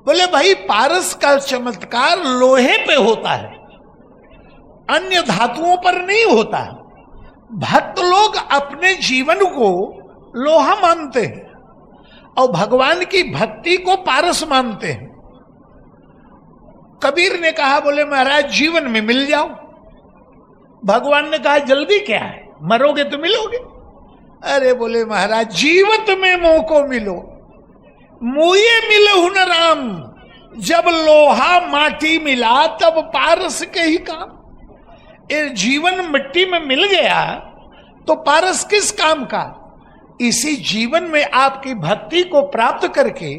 बोले भाई पारस का चमत्कार लोहे पे होता है, अन्य धातुओं पर नहीं होता। भक्त लोग अपने जीवन को लोहा मानते हैं और भगवान की भक्ति को पारस मानते हैं। कबीर ने कहा, बोले महाराज जीवन में मिल जाओ। भगवान ने कहा जल्दी क्या है, मरोगे तो मिलोगे। अरे बोले महाराज जीवत में मोह को मिलो, मुए मिलहु न राम। जब लोहा माटी मिला तब पारस के ही काम। जीवन मिट्टी में मिल गया तो पारस किस काम का? इसी जीवन में आपकी भक्ति को प्राप्त करके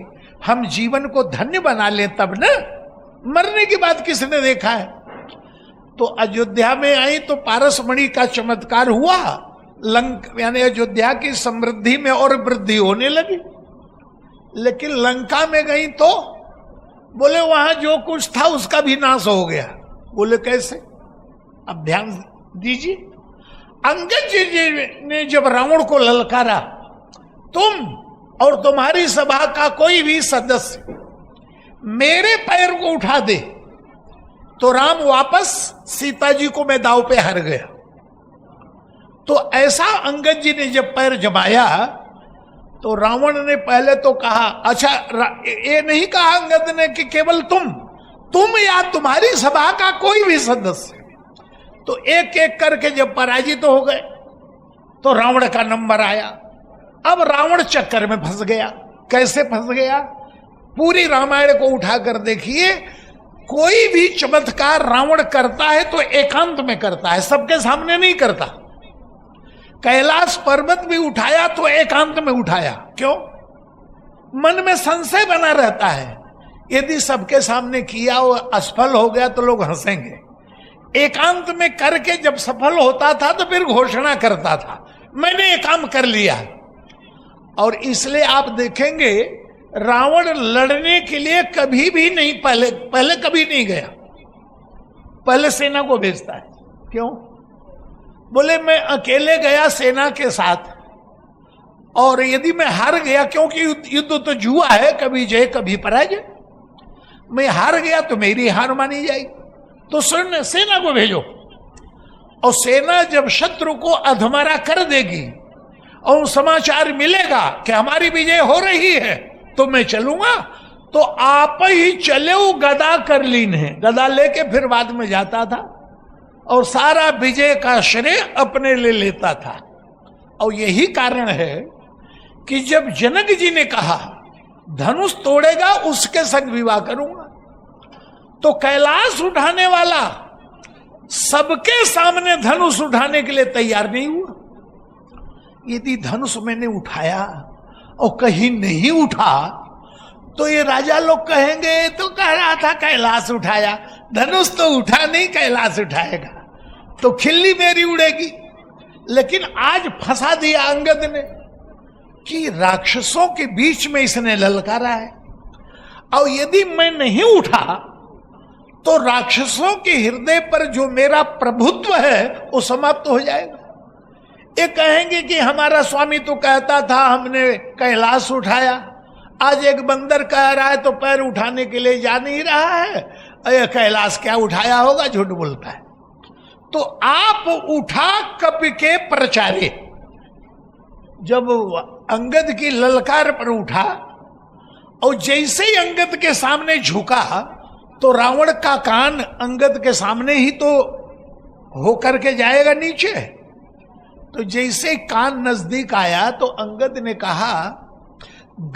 हम जीवन को धन्य बना ले, तब ना। मरने की बात किसने देखा है? तो अयोध्या में आई तो पारसमणि का चमत्कार हुआ, यानी अयोध्या की समृद्धि में और वृद्धि होने लगी। लेकिन लंका में गई तो बोले वहां जो कुछ था उसका भी नाश हो गया। बोले कैसे? अब ध्यान दीजिए। अंगद जी ने जब रावण को ललकारा, तुम और तुम्हारी सभा का कोई भी सदस्य मेरे पैर को उठा दे तो राम वापस सीता जी को मैं दाव पे हार गया। तो ऐसा अंगद जी ने जब पैर जमाया तो रावण ने पहले तो कहा, अच्छा ये नहीं कहा अंगद ने कि केवल तुम या तुम्हारी सभा का कोई भी सदस्य। तो एक एक करके जब पराजित हो गए तो रावण का नंबर आया। अब रावण चक्कर में फंस गया। कैसे फंस गया? पूरी रामायण को उठाकर देखिए, कोई भी चमत्कार रावण करता है तो एकांत में करता है, सबके सामने नहीं करता। कैलाश पर्वत भी उठाया तो एकांत में उठाया। क्यों? मन में संशय बना रहता है, यदि सबके सामने किया और असफल हो गया तो लोग हंसेंगे। एकांत में करके जब सफल होता था तो फिर घोषणा करता था, मैंने ये काम कर लिया। और इसलिए आप देखेंगे रावण लड़ने के लिए कभी भी नहीं, पहले कभी नहीं गया, पहले सेना को भेजता है। क्यों? बोले मैं अकेले गया सेना के साथ, और यदि मैं हार गया, क्योंकि युद्ध तो जुआ है, कभी जय कभी पराजय, मैं हार गया तो मेरी हार मानी जाएगी, तो सेना को भेजो। और सेना जब शत्रु को अधमरा कर देगी और समाचार मिलेगा कि हमारी विजय हो रही है तो मैं चलूंगा, तो आप ही चले वो गदा कर लीन है, गदा लेके फिर बाद में जाता था और सारा विजय का श्रेय अपने ले लेता था। और यही कारण है कि जब जनक जी ने कहा धनुष तोड़ेगा उसके संग विवाह करूंगा, तो कैलाश उठाने वाला सबके सामने धनुष उठाने के लिए तैयार नहीं हुआ। यदि धनुष मैंने उठाया और कहीं नहीं उठा तो ये राजा लोग कहेंगे तो कह रहा था कैलाश उठाया, धनुष तो उठा नहीं, कैलाश उठाएगा तो खिल्ली मेरी उड़ेगी। लेकिन आज फंसा दिया अंगद ने कि राक्षसों के बीच में इसने ललकारा है, और यदि मैं नहीं उठा तो राक्षसों के हृदय पर जो मेरा प्रभुत्व है वो समाप्त हो जाएगा। ये कहेंगे कि हमारा स्वामी तो कहता था हमने कैलाश उठाया, आज एक बंदर कह रहा है तो पैर उठाने के लिए जा नहीं रहा है, अरे कैलाश क्या उठाया होगा, झूठ बोलता है। तो आप उठा कप के प्रचारे, जब अंगद की ललकार पर उठा और जैसे ही अंगद के सामने झुका तो रावण का कान अंगद के सामने ही तो होकर के जाएगा नीचे। तो जैसे कान नजदीक आया तो अंगद ने कहा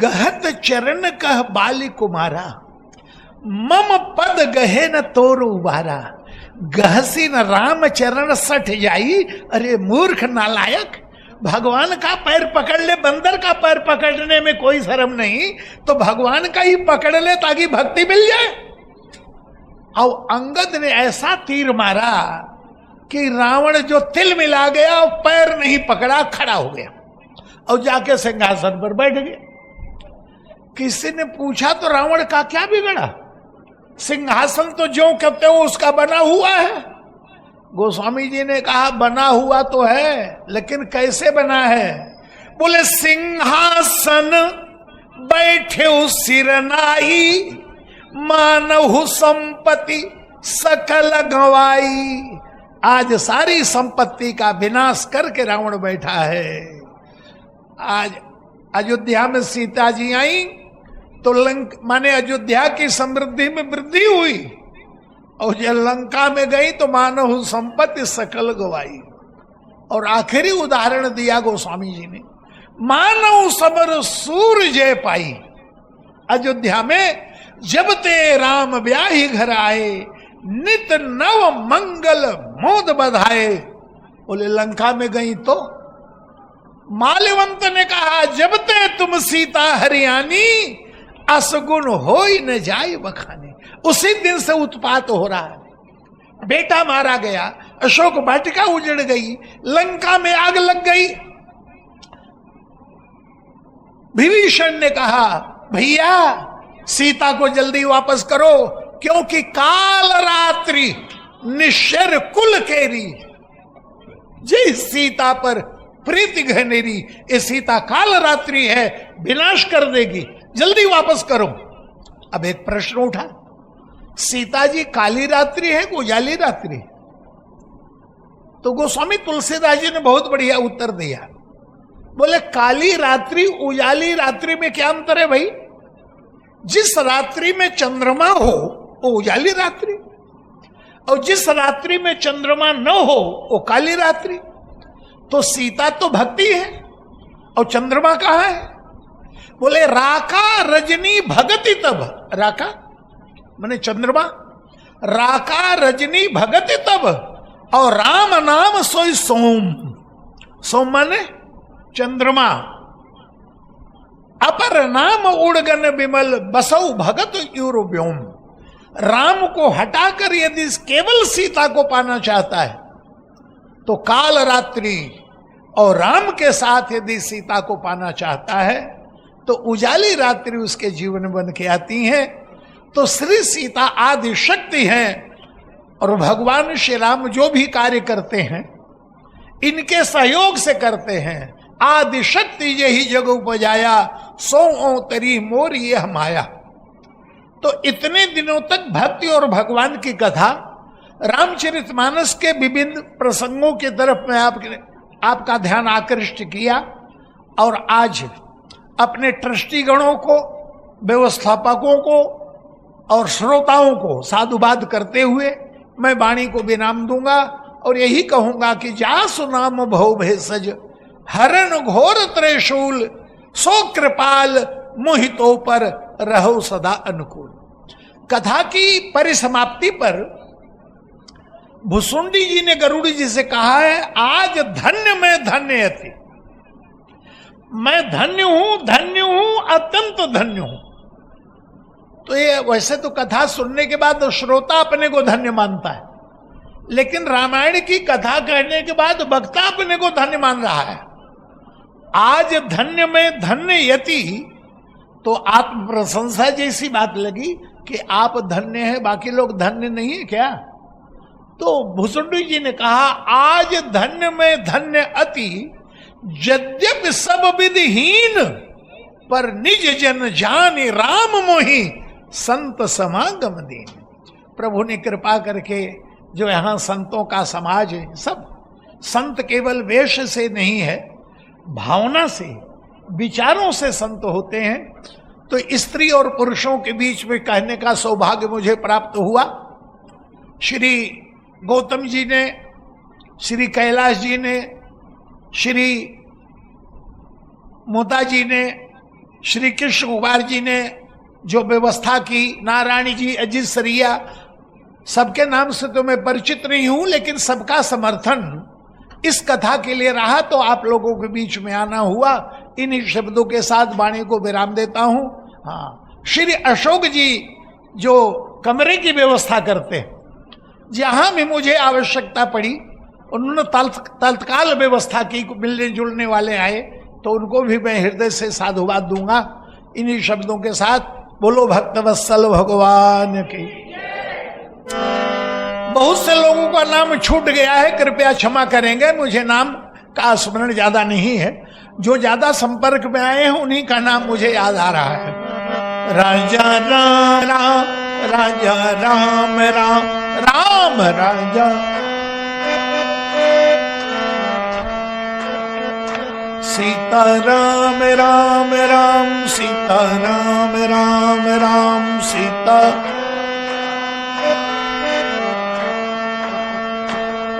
गहत चरण कह बाली कुमारा, मम पद गहे न तोर उबारा, गहसी न राम चरण सठ जाई। अरे मूर्ख नालायक, भगवान का पैर पकड़ ले, बंदर का पैर पकड़ने में कोई शर्म नहीं, तो भगवान का ही पकड़ ले ताकि भक्ति मिल जाए। और अंगद ने ऐसा तीर मारा कि रावण जो तिल मिला गया और पैर नहीं पकड़ा, खड़ा हो गया और जाके सिंहासन पर बैठ गया। किसी ने पूछा तो रावण का क्या बिगड़ा, सिंहासन तो जो कहते हो उसका बना हुआ है। गोस्वामी जी ने कहा बना हुआ तो है, लेकिन कैसे बना है? बोले सिंहासन बैठे सिरनाई, मानहु संपत्ति सकल गवाई। आज सारी संपत्ति का विनाश करके रावण बैठा है। आज अयोध्या में सीता जी आई तो माने अयोध्या की समृद्धि में वृद्धि हुई, और जब लंका में गई तो मानहु संपत्ति सकल गवाई। और आखिरी उदाहरण दिया गोस्वामी जी ने, मानव समर सूर जय पाई। अयोध्या में जब ते राम ब्याही घर आए, नित नव मंगल मोद बधाए। बोले लंका में गई तो माल्यवंत ने कहा जब ते तुम सीता हरियाणी, असगुण हो ही न जाए बखाने। उसी दिन से उत्पात हो रहा है, बेटा मारा गया, अशोक वाटिका उजड़ गई, लंका में आग लग गई। विभीषण ने कहा भैया सीता को जल्दी वापस करो, क्योंकि काल रात्रि निश्चर कुल केरी। जय सीता पर प्रीति घनेरी, ये सीता काल रात्रि है, विनाश कर देगी, जल्दी वापस करो। अब एक प्रश्न उठा, सीता जी काली रात्रि है कि उजाली रात्रि? तो गोस्वामी तुलसीदास जी ने बहुत बढ़िया उत्तर दिया। बोले काली रात्रि उजाली रात्रि में क्या अंतर है भाई? जिस रात्रि में चंद्रमा हो वो उजाली रात्रि, और जिस रात्रि में चंद्रमा न हो वो काली रात्रि। तो सीता तो भक्ति है और चंद्रमा कहां है? बोले राका रजनी भगति तब, राका माने चंद्रमा, राका रजनी भगति तब, और राम नाम सोई सोम। सो माने चंद्रमा। अपर नाम उड़गन विमल बसौ भगत यूरोव्योम। राम को हटाकर यदि केवल सीता को पाना चाहता है तो काल रात्रि, और राम के साथ यदि सीता को पाना चाहता है तो उजाली रात्रि उसके जीवन में बन के आती है। तो श्री सीता आदि शक्ति है, और भगवान श्री राम जो भी कार्य करते हैं इनके सहयोग से करते हैं। आदि शक्ति यही जग उपजाया, सो तरी मोर ये माया। तो इतने दिनों तक भक्ति और भगवान की कथा, रामचरितमानस के विभिन्न प्रसंगों की तरफ मैं आपका ध्यान आकृष्ट किया, और आज अपने ट्रस्टीगणों को, व्यवस्थापकों को और श्रोताओं को साधुवाद करते हुए मैं वाणी को विराम दूंगा और यही कहूंगा कि जासु नाम भव भेषज हरण घोर त्रिशूल, सो कृपाल मोहितों पर रहो सदा अनुकूल। कथा की परिसमाप्ति पर भुसुंडी जी ने गरुड़ी जी से कहा है, आज धन्य में धन्य अति। मैं धन्य हूं, अत्यंत धन्य हूं। तो ये वैसे तो कथा सुनने के बाद श्रोता अपने को धन्य मानता है, लेकिन रामायण की कथा कहने के बाद वक्ता अपने को धन्य मान रहा है। आज धन्य में धन्य यति, तो आत्म प्रशंसा जैसी बात लगी कि आप धन्य हैं, बाकी लोग धन्य नहीं है क्या? तो भुसुंडी जी ने कहा, आज धन्य में धन्य अति, यद्यपि सब विधिहीन, पर निज जन जाने राम मोहि संत समागम दीन। प्रभु ने कृपा करके जो यहाँ संतों का समाज है, सब संत केवल वेश से नहीं है, भावना से, विचारों से संत होते हैं। तो स्त्री और पुरुषों के बीच में कहने का सौभाग्य मुझे प्राप्त हुआ। श्री गौतम जी ने, श्री कैलाश जी ने, श्री मोता जी ने, श्री कृष्ण कुमार जी ने जो व्यवस्था की, नारायणी जी, अजीत सरिया, सबके नाम से तो मैं परिचित नहीं हूं, लेकिन सबका समर्थन इस कथा के लिए रहा, तो आप लोगों के बीच में आना हुआ। इन्हीं शब्दों के साथ वाणी को विराम देता हूं। हाँ, श्री अशोक जी जो कमरे की व्यवस्था करते हैं, जहां भी मुझे आवश्यकता पड़ी उन्होंने तत्काल व्यवस्था की। मिलने जुलने वाले आए तो उनको भी मैं हृदय से साधुवाद दूंगा। इन्हीं शब्दों के साथ बोलो भक्तवत्सल भगवान की। बहुत से लोगों का नाम छूट गया है, कृपया क्षमा करेंगे, मुझे नाम का स्मरण ज्यादा नहीं है। जो ज्यादा संपर्क में आए हैं उन्हीं का नाम मुझे याद आ रहा है। राजा राम राम, राजा राम राम, राम राजा, सीता राम राम राम, सीता राम राम राम, सीता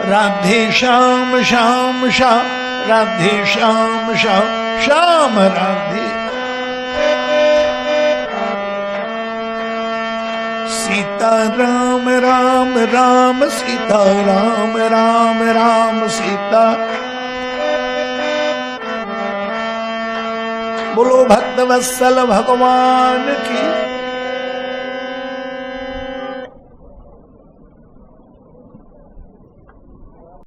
राधे श्याम श्याम श्याम, राधे श्याम श्याम श्याम, राधे सीता राम राम राम, सीता राम राम राम, सीता। बोलो भक्तवत्सल भगवान की।